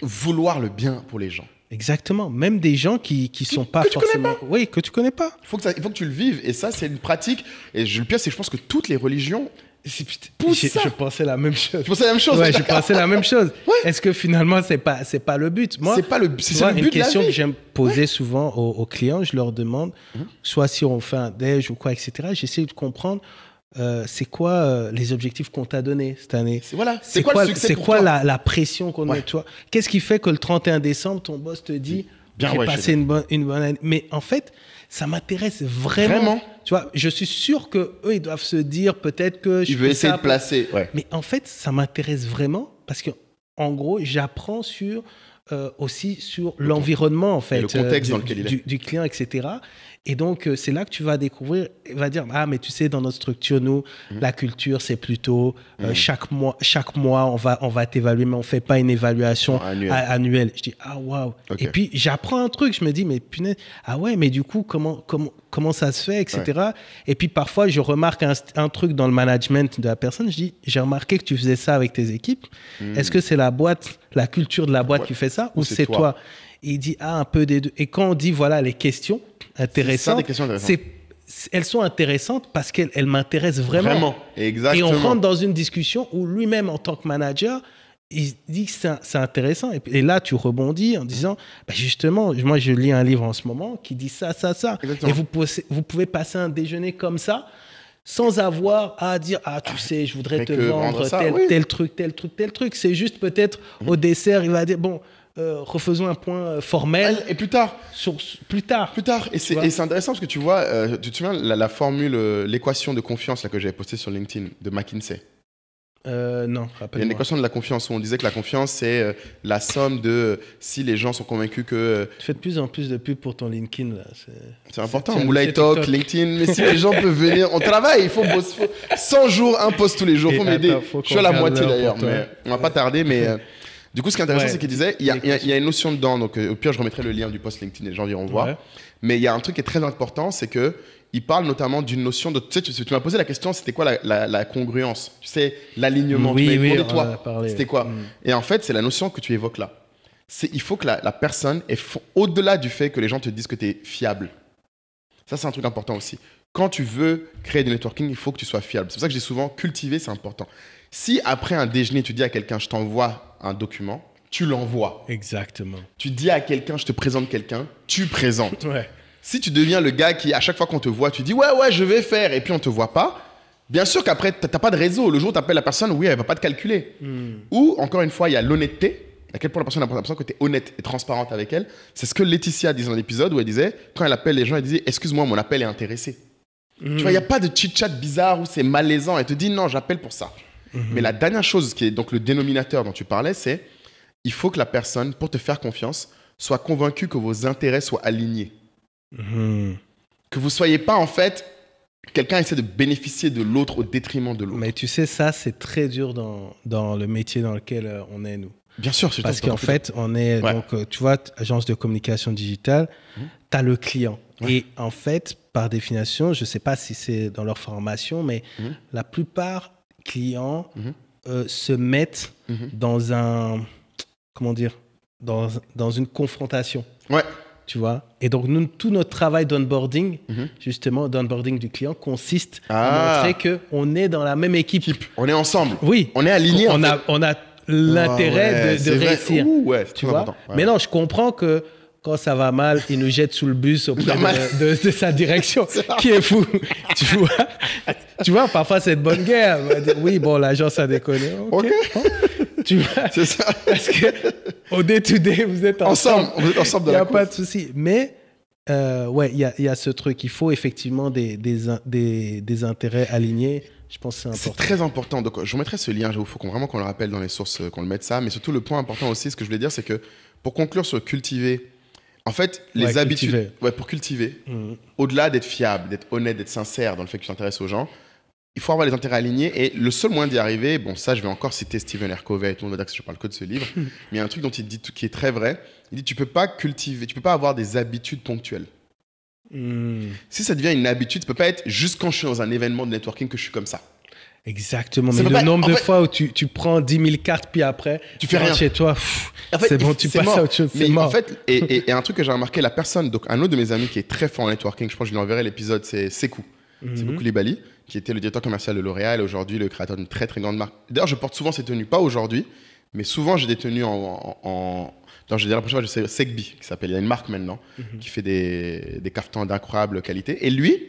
vouloir le bien pour les gens. Exactement. Même des gens qui sont pas forcément... Oui, que tu connais pas. Il faut que tu le vives. Et ça, c'est une pratique. Et le pire, c'est que je pense que toutes les religions... Je pensais la même chose. Tu pensais la même chose? Ouais, je pensais la même chose. Ouais. Est-ce que finalement, c'est pas le but? Moi, c'est le but une question que j'aime poser souvent aux clients, je leur demande, soit si on fait un déj ou quoi, etc., j'essaie de comprendre c'est quoi les objectifs qu'on t'a donnés cette année. C'est quoi le succès c'est pour quoi toi? la pression qu'on met, toi? Qu'est-ce qui fait que le 31 décembre, ton boss te dit j'ai passé une bonne année? Mais en fait, ça m'intéresse vraiment. Tu vois, je suis sûr qu'eux, ils doivent se dire peut-être que... Il veut essayer de placer. Ouais. Mais en fait, ça m'intéresse vraiment parce qu'en gros, j'apprends aussi sur l'environnement, en fait. Et le contexte dans lequel il est. Du client, etc. Et donc, c'est là que tu vas découvrir, il va dire, ah, mais tu sais, dans notre structure, nous, la culture, c'est plutôt chaque mois, on va t'évaluer, mais on ne fait pas une évaluation annuelle. Je dis, ah, waouh. Okay. Et puis, j'apprends un truc, je me dis, mais punaise, ah ouais, mais du coup, comment ça se fait, etc. Ouais. Et puis, parfois, je remarque un truc dans le management de la personne, je dis, j'ai remarqué que tu faisais ça avec tes équipes. Est-ce que c'est la culture de la boîte qui fait ça, ou c'est toi? Et il dit, un peu des deux. Et quand on dit, voilà, les questions intéressantes, elles sont intéressantes parce qu'elles m'intéressent vraiment. Vraiment, exactement. Et on rentre dans une discussion où lui-même, en tant que manager, il dit que c'est intéressant. Et là, tu rebondis en disant, justement, moi, je lis un livre en ce moment qui dit ça. Exactement. Et vous pouvez passer un déjeuner comme ça, sans avoir à dire, tu sais, je voudrais te vendre tel truc. C'est juste peut-être au dessert, il va dire, bon, refaisons un point formel. Et plus tard. Plus tard. Et c'est intéressant parce que tu vois, tu te souviens la formule, l'équation de confiance là, que j'avais postée sur LinkedIn de McKinsey? Non, rappelle-moi. Il y a une équation de la confiance où on disait que la confiance, c'est la somme de si les gens sont convaincus que... Tu fais de plus en plus de pubs pour ton LinkedIn. Là. C'est important. Moulay Talk, LinkedIn. Mais si les gens peuvent venir, on travaille. Il faut 100 jours, un post tous les jours. Il faut m'aider. Je suis à la moitié d'ailleurs. Mais on va pas tarder. Mais du coup, ce qui est intéressant, c'est qu'il disait, il y a une notion dedans. Donc, au pire, je remettrai le lien du post LinkedIn et les gens iront voir. Mais il y a un truc qui est très important, c'est que il parle notamment d'une notion de... Tu sais, tu m'as posé la question, c'était quoi la congruence? Tu sais, l'alignement. Oui, tu m'as demandé, toi, c'était quoi? Et en fait, c'est la notion que tu évoques là. Il faut que la personne, au-delà du fait que les gens te disent que tu es fiable. Ça, c'est un truc important aussi. Quand tu veux créer du networking, il faut que tu sois fiable. C'est pour ça que je dis souvent, cultiver, c'est important. Si après un déjeuner, tu dis à quelqu'un, je t'envoie un document, tu l'envoies. Exactement. Tu dis à quelqu'un, je te présente quelqu'un, tu présentes. Ouais. Si tu deviens le gars qui, à chaque fois qu'on te voit, tu dis ouais, je vais faire, et puis on ne te voit pas, bien sûr qu'après, tu n'as pas de réseau. Le jour où tu appelles la personne, oui, elle ne va pas te calculer. Ou, encore une fois, il y a l'honnêteté. À quel point la personne a l'impression que tu es honnête et transparente avec elle. C'est ce que Laetitia disait dans l'épisode où elle disait, quand elle appelle les gens, elle disait excuse-moi, mon appel est intéressé. Tu vois, il n'y a pas de chit-chat bizarre où c'est malaisant. Elle te dit non, j'appelle pour ça. Mais la dernière chose, qui est donc le dénominateur dont tu parlais, c'est il faut que la personne, pour te faire confiance, soit convaincue que vos intérêts soient alignés. Que vous ne soyez pas, en fait, quelqu'un essaie de bénéficier de l'autre au détriment de l'autre. Mais tu sais, ça, c'est très dur dans le métier dans lequel on est, nous. Bien sûr. Parce qu'en fait, on est, donc, tu vois, agence de communication digitale, tu as le client. Et en fait, par définition, je ne sais pas si c'est dans leur formation, mais la plupart clients se mettent dans un... Comment dire? Dans une confrontation. Ouais. Tu vois? Et donc, tout notre travail d'onboarding, justement, d'onboarding du client, consiste à montrer qu'on est dans la même équipe. On est ensemble. Oui. On est alignés. On a l'intérêt de réussir. Tu vois? Mais non, je comprends que quand ça va mal, il nous jette sous le bus auprès de sa direction, qui est fou. Tu vois, parfois, c'est de bonne guerre. On va dire, oui, bon, l'agence a déconné. OK. Tu vois, c'est ça. Parce qu'au day-to-day, vous êtes ensemble. Vous êtes ensemble dans la course. Il n'y a pas de souci. Mais, il y a ce truc. Il faut effectivement des intérêts alignés. Je pense que c'est important. C'est très important. Donc, je vous mettrai ce lien. Il faut vraiment qu'on le rappelle dans les sources, qu'on le mette ça. Mais surtout, le point important aussi, ce que je voulais dire, c'est que pour conclure sur cultiver, en fait, les habitudes... pour cultiver, au-delà d'être fiable, d'être honnête, d'être sincère dans le fait que tu t'intéresses aux gens, il faut avoir les intérêts alignés. Et le seul moyen d'y arriver, bon, ça, je vais encore citer Stephen R. Covey, tout le monde va dire que je parle que de ce livre, mais il y a un truc dont il dit qui est très vrai. Il dit tu peux pas avoir des habitudes ponctuelles. Si ça devient une habitude, ça peut pas être juste quand je suis dans un événement de networking que je suis comme ça. Exactement, mais le nombre de fois où tu prends 10 000 cartes, puis après, tu fais rien chez toi, c'est bon, tu passes à autre chose, c'est mort. En fait, et un truc que j'ai remarqué, la personne, donc un autre de mes amis qui est très fort en networking, je pense que je lui enverrai l'épisode, c'est Sekou. Sekou Koulibaly, qui était le directeur commercial de L'Oréal et aujourd'hui le créateur d'une très très grande marque. D'ailleurs, je porte souvent ces tenues, pas aujourd'hui, mais souvent j'ai des tenues je vais dire la prochaine fois, je sais Segbi, qui s'appelle, il y a une marque maintenant, qui fait des caftans d'incroyable qualité. Et lui,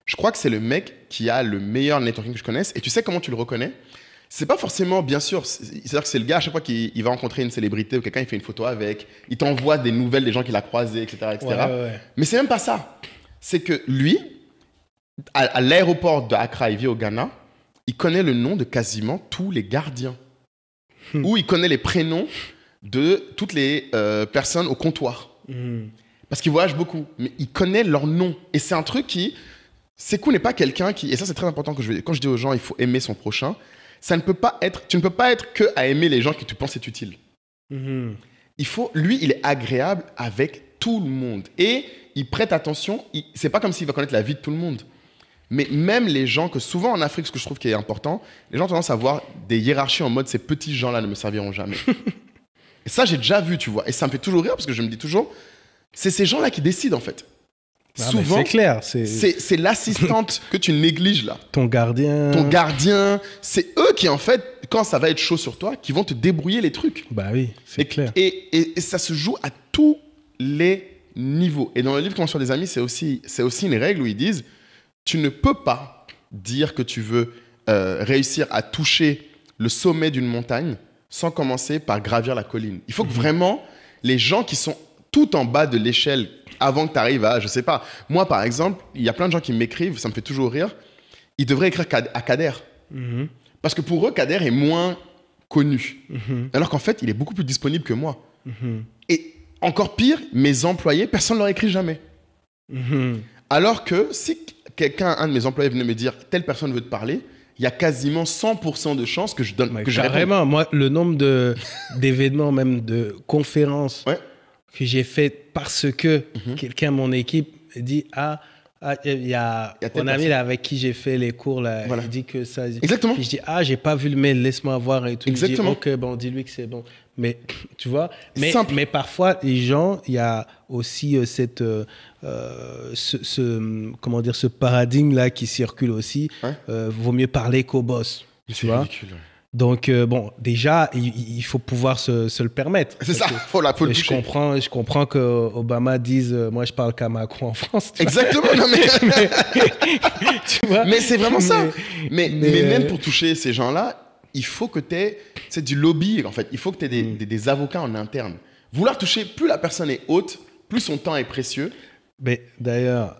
je crois que c'est le mec qui a le meilleur networking que je connaisse. Et tu sais comment tu le reconnais? C'est pas forcément, bien sûr, c'est-à-dire que c'est le gars, à chaque fois qu'il va rencontrer une célébrité ou quelqu'un, il fait une photo avec, il t'envoie des nouvelles des gens qu'il a croisés, etc. etc. Ouais. Mais c'est même pas ça. C'est que lui, à l'aéroport d'Accra, il vit au Ghana, il connaît le nom de quasiment tous les gardiens. Ou il connaît les prénoms de toutes les personnes au comptoir. Parce qu'il voyage beaucoup. Mais il connaît leur nom. Et c'est un truc qui... Sekou n'est pas quelqu'un qui... Et ça, c'est très important quand je dis aux gens, il faut aimer son prochain. Ça ne peut pas être... Tu ne peux pas être que à aimer les gens qui tu penses être utiles. Lui, il est agréable avec tout le monde. Et il prête attention. C'est pas comme s'il va connaître la vie de tout le monde. Mais même les gens que souvent en Afrique, ce que je trouve qui est important, les gens ont tendance à avoir des hiérarchies en mode ces petits gens-là ne me serviront jamais. Et ça, j'ai déjà vu, tu vois. Et ça me fait toujours rire parce que je me dis toujours, c'est ces gens-là qui décident en fait. Souvent, c'est clair. C'est l'assistante que tu négliges là. Ton gardien. C'est eux qui en fait, quand ça va être chaud sur toi, qui vont te débrouiller les trucs. Bah oui, c'est clair. Et ça se joue à tous les niveaux. Et dans le livre Construire des amis, c'est aussi une règle où ils disent, tu ne peux pas dire que tu veux réussir à toucher le sommet d'une montagne sans commencer par gravir la colline. Il faut que vraiment, les gens qui sont tout en bas de l'échelle, avant que tu arrives à, je sais pas, moi par exemple, il y a plein de gens qui m'écrivent, ça me fait toujours rire, ils devraient écrire à Kader. Parce que pour eux, Kader est moins connu. Alors qu'en fait, il est beaucoup plus disponible que moi. Et encore pire, mes employés, personne ne leur écrit jamais. Alors que si un de mes employés venait me dire, telle personne veut te parler, il y a quasiment 100% de chances que je donne. Carrément, moi, le nombre d'événements, même de conférences que j'ai faites parce que quelqu'un de mon équipe dit il y a mon ami là, avec qui j'ai fait les cours, là, il dit que ça. Exactement. Puis je dis, j'ai pas vu le mail, laisse-moi voir et tout. Exactement. Je dis, ok, bon, dis-lui que c'est bon. Mais tu vois, mais parfois, les gens, il y a aussi ce paradigme-là qui circule aussi. Vaut mieux parler qu'au boss. Tu vois. Ridicule. Donc, déjà, il faut pouvoir se le permettre. C'est ça, faut le toucher. Je comprends qu'Obama dise moi, je parle qu'à Macron en France. Exactement, non, mais... tu vois, mais c'est vraiment ça. Mais même pour toucher ces gens-là, il faut que tu aies du lobby, en fait. Il faut que tu aies des avocats en interne. Vouloir toucher, plus la personne est haute, plus son temps est précieux. Mais d'ailleurs,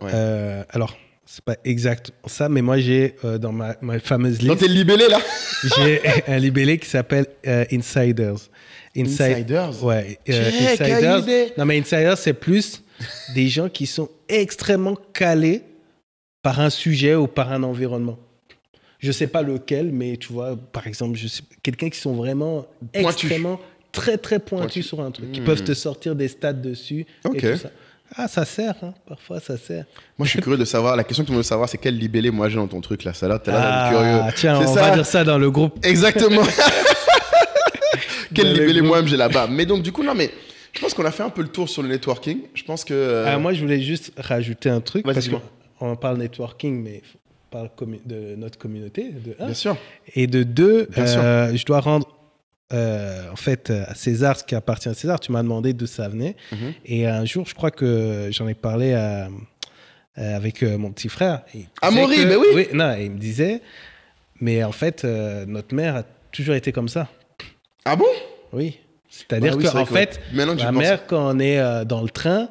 alors... C'est pas exact ça, mais moi j'ai dans ma fameuse liste. Dans tes libellés là. J'ai un libellé qui s'appelle Insiders. Insiders. Ouais. Insiders. Non mais Insiders c'est plus des gens qui sont extrêmement calés par un sujet ou par un environnement. Je sais pas lequel, mais tu vois, par exemple, quelqu'un qui sont vraiment extrêmement très très pointus sur un truc, qui peuvent te sortir des stats dessus et tout ça. Ça sert, hein. Parfois ça sert. Moi je suis curieux de savoir, la question que tu veux savoir c'est quel libellé moi j'ai dans ton truc là, ça là, t'as l'air curieux. Tiens, on va dire ça dans le groupe. Exactement. Quel libellé moi-même j'ai là-bas. Mais donc du coup, non mais, je pense qu'on a fait un peu le tour sur le networking. Je pense que... moi je voulais juste rajouter un truc, parce qu'on parle networking, mais on parle de notre communauté, de un. Bien sûr. Et de deux, je dois rendre... en fait, à César, ce qui appartient à César, tu m'as demandé d'où ça venait. Et un jour, je crois que j'en ai parlé avec mon petit frère. Amaury, mais oui. Non, il me disait, mais en fait, notre mère a toujours été comme ça. Ah bon? Oui. C'est-à-dire qu'en fait, ma mère, quand on est dans le train,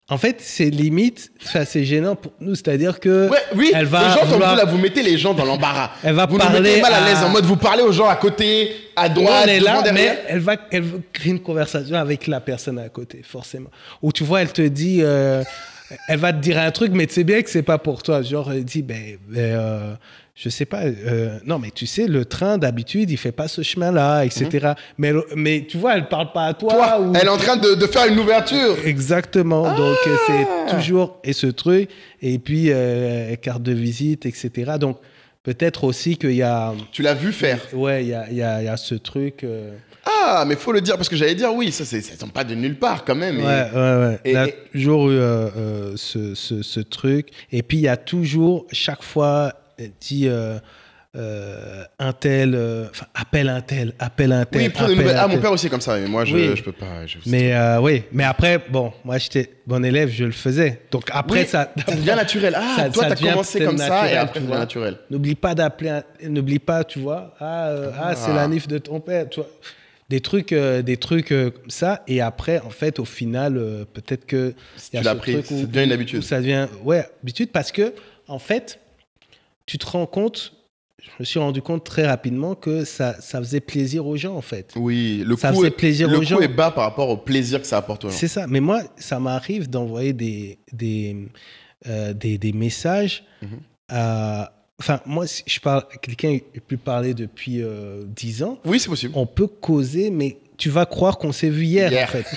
en fait, c'est limite, c'est gênant pour nous. C'est-à-dire que elle va les gens comme vous, là, vous mettez les gens dans l'embarras. Elle va vous parler nous mettez mal à l'aise en mode vous parlez aux gens à côté, à droite, on est là, derrière. Mais elle va créer une conversation avec la personne à côté, forcément. Ou tu vois, elle te dit, elle va te dire un truc, mais tu sais bien que c'est pas pour toi. Genre, elle dit, je je sais pas, non, mais tu sais, le train, d'habitude, il fait pas ce chemin-là, etc. Mais tu vois, elle parle pas à toi. Elle est en train de faire une ouverture. Exactement. Donc, c'est toujours, et ce truc, et puis, carte de visite, etc. Donc, peut-être aussi qu'il y a... Tu l'as vu faire. Ouais, il y a ce truc... Ah, mais faut le dire, parce que j'allais dire, oui, ça tombe pas de nulle part quand même. Ouais. Il y a toujours eu ce truc. Et puis, il y a toujours, chaque fois, dit un tel, appelle un tel. Oui, pour des nouvelles. Ah, mon père aussi est comme ça, mais moi, je peux pas. Mais après, bon, moi, j'étais bon élève, je le faisais. Donc après, ça devient naturel. Ah, toi, t'as commencé comme ça, et après, ça devient naturel. N'oublie pas, tu vois, c'est la nif de ton père, tu vois. Des trucs ça, et après, en fait, au final, peut-être que... Tu l'as pris, ça devient une habitude. Ça devient, habitude, parce que, en fait, tu te rends compte, je me suis rendu compte très rapidement que ça faisait plaisir aux gens, en fait. Oui, le coût est bas par rapport au plaisir que ça apporte aux gens. C'est ça, mais moi, ça m'arrive d'envoyer des messages à... Enfin, moi, si je parle à quelqu'un qui peut parler depuis 10 ans. Oui, c'est possible. On peut causer, mais tu vas croire qu'on s'est vu hier, en fait.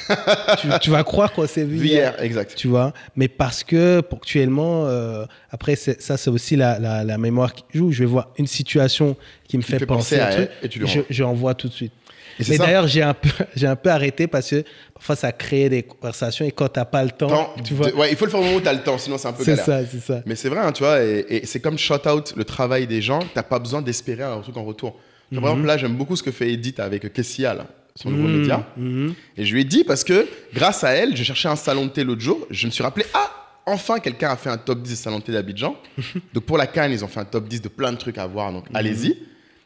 tu vas croire qu'on s'est vu hier. Exact. Tu vois, mais parce que ponctuellement, après, ça, c'est aussi la mémoire qui joue. Je vais voir une situation qui me fait penser à un truc, et tu le je envoie tout de suite. Mais d'ailleurs, j'ai un peu arrêté parce que parfois, ça crée des conversations et quand tu n'as pas le temps, tu vois. Ouais, il faut le faire au moment où tu as le temps, sinon c'est un peu galère. C'est ça. Mais c'est vrai, hein, tu vois, et c'est comme shout-out le travail des gens, tu n'as pas besoin d'espérer un truc en retour. Par exemple, là, j'aime beaucoup ce que fait Edith avec Kessia, là, son nouveau média. Et je lui ai dit, parce que grâce à elle, je cherchais un salon de thé l'autre jour, je me suis rappelé, enfin, quelqu'un a fait un top 10 des salons de thé d'Abidjan. Donc pour la Cannes, ils ont fait un top 10 de plein de trucs à voir, donc allez-y.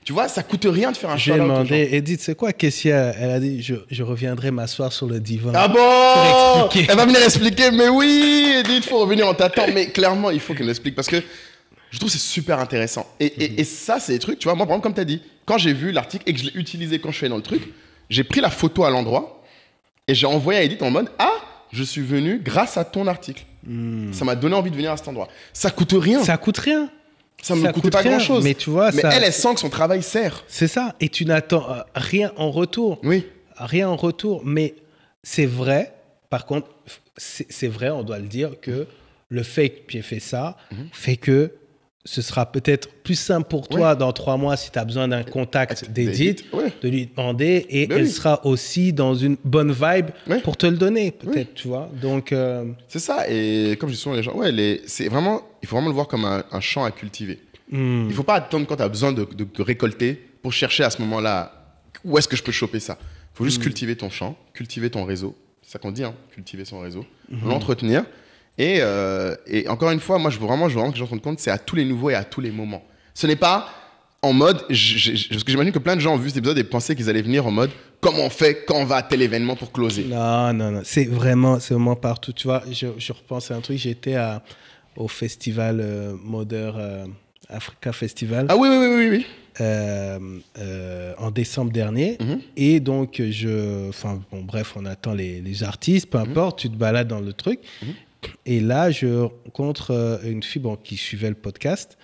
Tu vois, ça coûte rien de faire un shout-out. J'ai demandé, Edith, c'est quoi Kessia? Elle a dit, je reviendrai m'asseoir sur le divan. Ah bon? Elle va venir expliquer, mais oui, Edith, il faut revenir, on t'attend. Mais clairement, il faut qu'elle l'explique parce que je trouve que c'est super intéressant. Et ça, c'est des trucs, tu vois, moi, par exemple, comme tu as dit, quand j'ai vu l'article et que je l'ai utilisé quand je suis allé dans le truc, j'ai pris la photo à l'endroit et j'ai envoyé à Edith en mode, je suis venu grâce à ton article. Ça m'a donné envie de venir à cet endroit. Ça coûte rien. Ça coûte rien. Ça ne me coûte pas grand-chose. Mais tu vois, elle sent que son travail sert. C'est ça. Et tu n'attends rien en retour. Oui. Rien en retour. Mais c'est vrai, par contre, c'est vrai, on doit le dire, que le fait que j'ai fait ça fait que ce sera peut-être plus simple pour toi dans 3 mois si tu as besoin d'un contact d'Edith, de lui demander. Et elle sera aussi dans une bonne vibe pour te le donner, peut-être, tu vois. Donc, c'est ça. Et comme je dis souvent, les gens, c'est vraiment, il faut vraiment le voir comme un champ à cultiver. Il ne faut pas attendre quand tu as besoin de récolter pour chercher à ce moment-là où est-ce que je peux choper ça. Il faut juste cultiver ton champ, cultiver ton réseau. C'est ça qu'on dit, hein, cultiver son réseau, l'entretenir. Et encore une fois, moi, je veux vraiment que les gens se rendent compte, c'est à tous les niveaux et à tous les moments. Ce n'est pas en mode... parce que j'imagine que plein de gens ont vu cet épisode et pensaient qu'ils allaient venir en mode « Comment on fait quand on va à tel événement pour closer ?» Non. C'est vraiment partout. Tu vois, je repense à un truc. J'étais au festival Modeur Africa Festival. Ah oui. En décembre dernier. Et donc, on attend les artistes, peu importe, tu te balades dans le truc. Et là, je rencontre une fille qui suivait le podcast.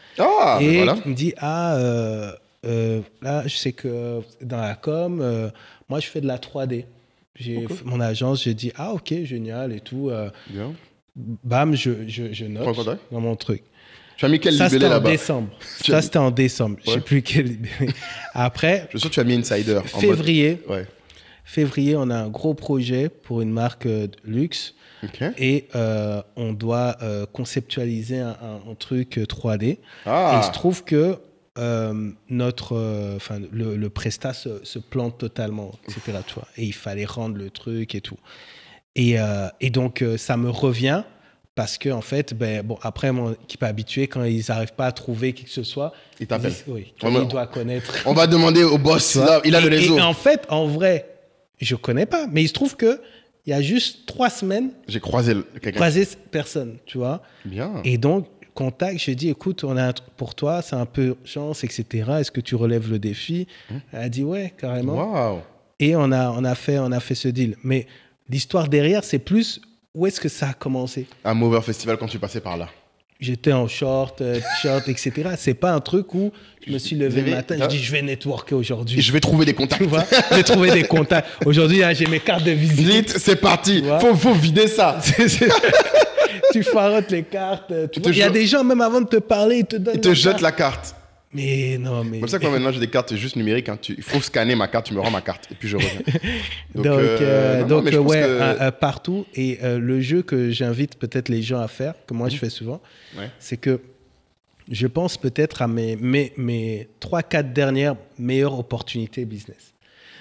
Et qui me dit, là, je sais que dans la com, moi, je fais de la 3D. J'ai mon agence, j'ai dit, ok, génial et tout. Bien. Bam, je note dans mon truc. Tu as mis quel libellé là-bas? Ça, c'était en décembre. Je ne sais plus quel libellé. Après, je suis sûr que tu as mis Insider. Février, on a un gros projet pour une marque de luxe. Et on doit conceptualiser un truc 3D. Et il se trouve que le prestat se plante totalement, etc. Tu vois. Et il fallait rendre le truc et tout. Et donc, ça me revient parce que, en fait, après, mon équipe est habituée, quand ils n'arrivent pas à trouver qui que ce soit, ils t'appellent. Il doit connaître. On va demander au boss, là, il a le réseau. Et en fait, en vrai, je ne connais pas, mais il se trouve que il y a juste 3 semaines, j'ai croisé cette personne, tu vois. Bien. Et donc, contact, j'ai dit, écoute, on a un truc pour toi, c'est un peu chance, etc. Est-ce que tu relèves le défi? Elle a dit, ouais, carrément. Wow. Et on a fait ce deal. Mais l'histoire derrière, c'est plus, où est-ce que ça a commencé? À Mover Festival, quand tu passais par là. j'étais en short, t-shirt, etc. C'est pas un truc où je me suis levé le matin, je dis je vais networker aujourd'hui. Je vais trouver des contacts. Tu vois, je vais trouver des contacts. Aujourd'hui, j'ai mes cartes de visite. Vite, c'est parti. Faut vider ça. Tu farottes les cartes. Il y a des gens, même avant de te parler, ils te donnent. Ils te jettent la carte. Mais non, mais. C'est pour ça que moi, maintenant, j'ai des cartes juste numériques. Hein. Il faut scanner ma carte, tu me rends ma carte. Et puis, je reviens. Partout. Et le jeu que j'invite peut-être les gens à faire, que moi, je fais souvent, c'est que je pense peut-être à mes 3-4 dernières meilleures opportunités business.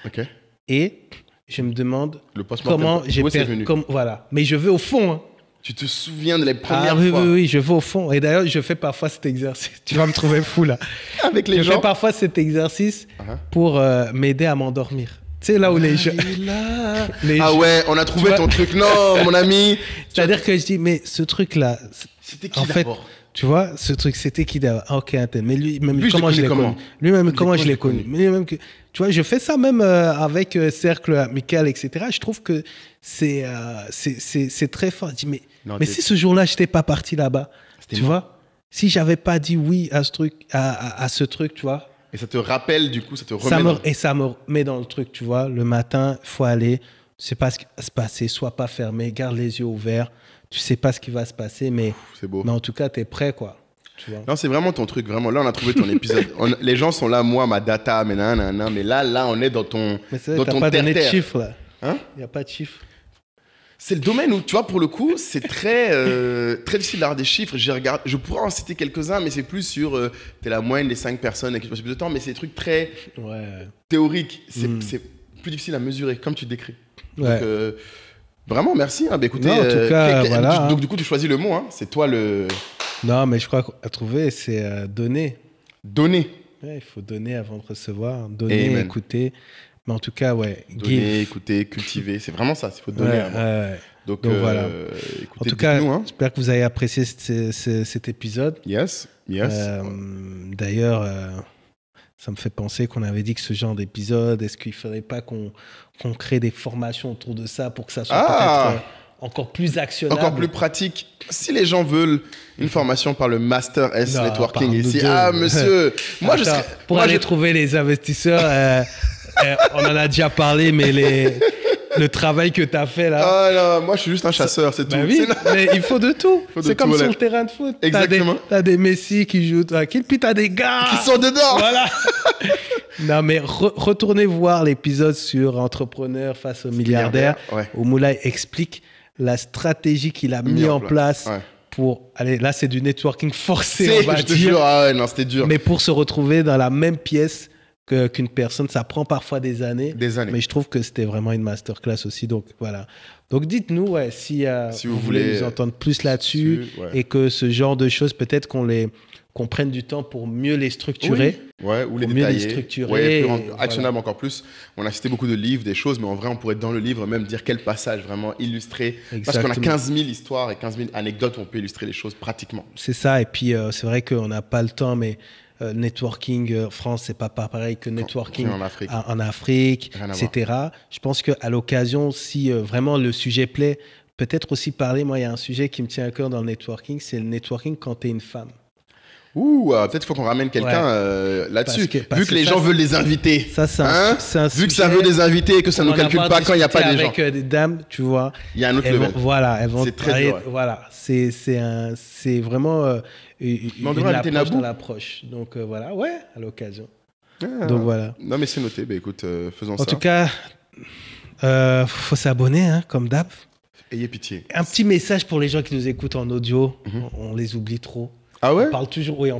OK. Et je me demande comment j'ai perdu. Voilà. Mais je vais au fond. Hein. Tu te souviens de les premières fois? Oui, je vais au fond. Et d'ailleurs, je fais parfois cet exercice. Tu vas me trouver fou, là. Avec les gens? Je fais parfois cet exercice pour m'aider à m'endormir. Tu sais, là où les gens... ouais, on a trouvé ton truc. Non, mon ami. C'est-à-dire que je dis, mais ce truc-là... C'était qui d'abord? Tu vois, ce truc, c'était qui d'abord? Ah, ok, mais lui-même, comment je l'ai connu? Lui-même, comment je l'ai connu? Tu vois, je fais ça même avec cercle amical, etc. Je trouve que c'est très fort. Je dis, mais si ce jour-là, je n'étais pas parti là-bas, tu vois, si je n'avais pas dit oui à ce truc, à ce truc, tu vois. Et ça te rappelle, du coup, ça te remet Et ça me met dans le truc, tu vois. Le matin, il faut aller, tu ne sais pas ce qui va se passer, sois pas fermé, garde les yeux ouverts. Tu ne sais pas ce qui va se passer, mais, c'est beau. Mais en tout cas, tu es prêt, quoi. Tu vois. Non, c'est vraiment ton truc. Vraiment, là, on a trouvé ton épisode. Les gens sont là, moi, ma data, mais là, on est dans ton mais c'est vrai, tu n'as pas donné de chiffres, là. Hein? Il n'y a pas de chiffres. C'est le domaine où, tu vois, pour le coup, c'est très difficile d'avoir des chiffres. Je pourrais en citer quelques-uns, mais c'est plus sur t'es la moyenne des 5 personnes avec qui tu passes plus de temps, mais c'est des trucs très théoriques. C'est plus difficile à mesurer, comme tu décris. Ouais. Donc, vraiment, merci. Hein. Bah, écoutez, non, en tout cas, voilà. Donc, du coup, tu choisis le mot. Hein. C'est toi le... Non, mais je crois qu'à trouver, c'est donner. Donner. Ouais, il faut donner avant de recevoir. Donner, écouter. Mais en tout cas, donner, give. écouter, cultiver. C'est vraiment ça. Il faut donner. Donc voilà. Écoutez, en tout cas, hein. j'espère que vous avez apprécié cet épisode. Yes. D'ailleurs, ça me fait penser qu'on avait dit que ce genre d'épisode, est-ce qu'il ne faudrait pas qu'on crée des formations autour de ça pour que ça soit peut-être encore plus actionnable, encore plus pratique. Si les gens veulent une formation par le Master S Networking ici, monsieur, moi je serais... Pour aller trouver les investisseurs, on en a déjà parlé, mais le travail que tu as fait là... Ah non, moi je suis juste un chasseur, c'est tout. Oui, mais il faut de tout. C'est comme sur le terrain de foot. Exactement. T'as des Messi qui jouent tranquille, puis t'as des gars qui sont dedans. Voilà. Non, mais retournez voir l'épisode sur Entrepreneur face aux milliardaires, où Moulay explique la stratégie qu'il a mis en place pour... Allez, là, c'est du networking forcé, on va dire. Je te jure, non, c'était dur. Mais pour se retrouver dans la même pièce qu'une personne, ça prend parfois des années. Mais je trouve que c'était vraiment une masterclass aussi. Donc, voilà. Donc, dites-nous si vous voulez nous entendre plus là-dessus et que ce genre de choses, peut-être qu'on prenne du temps pour mieux les structurer. Ou les détailler. Plus actionnable encore plus. On a cité beaucoup de livres, des choses, mais en vrai, on pourrait dans le livre même dire quel passage vraiment illustrer. Parce qu'on a 15 000 histoires et 15 000 anecdotes où on peut illustrer les choses pratiquement. C'est ça. Et puis, c'est vrai qu'on n'a pas le temps, mais networking en France, c'est pas pareil que networking en Afrique, etc. Je pense qu'à l'occasion, si vraiment le sujet plaît, peut-être aussi parler. Moi, il y a un sujet qui me tient à cœur dans le networking, c'est le networking quand tu es une femme. Peut-être qu'il faut qu'on ramène quelqu'un là-dessus. Vu que les gens veulent les inviter. Ça, c'est un vu que ça veut des invités et que ça ne nous calcule pas quand il n'y a pas des gens. Avec des dames, tu vois. Il y a un autre level. Elles vont travailler. Voilà, c'est vraiment une approche dans l'approche. Donc voilà, à l'occasion. Donc voilà. Non, mais c'est noté. Écoute, faisons ça. En tout cas, faut s'abonner, comme d'hab. Ayez pitié. Un petit message pour les gens qui nous écoutent en audio. On les oublie trop. Ah ouais? On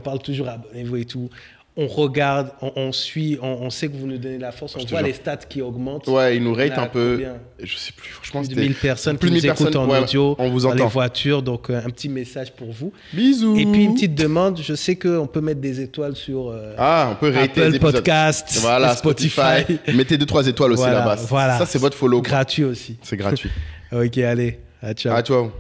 parle toujours abonnez-vous et tout. On regarde, on suit, on sait que vous nous donnez la force. On voit les stats qui augmentent. Ouais, ils nous ratent un peu. Je sais plus, franchement, c'était 1000 personnes qui nous écoutent en audio, on vous dans entend. Les voitures. Donc, un petit message pour vous. Bisous. Et puis, une petite demande. Je sais qu'on peut mettre des étoiles sur on peut Apple Podcast, Spotify. Mettez 2-3 étoiles aussi là-bas. Voilà. Ça, c'est votre follow. Gratuit aussi. C'est gratuit. Ok, allez. Ciao. À toi.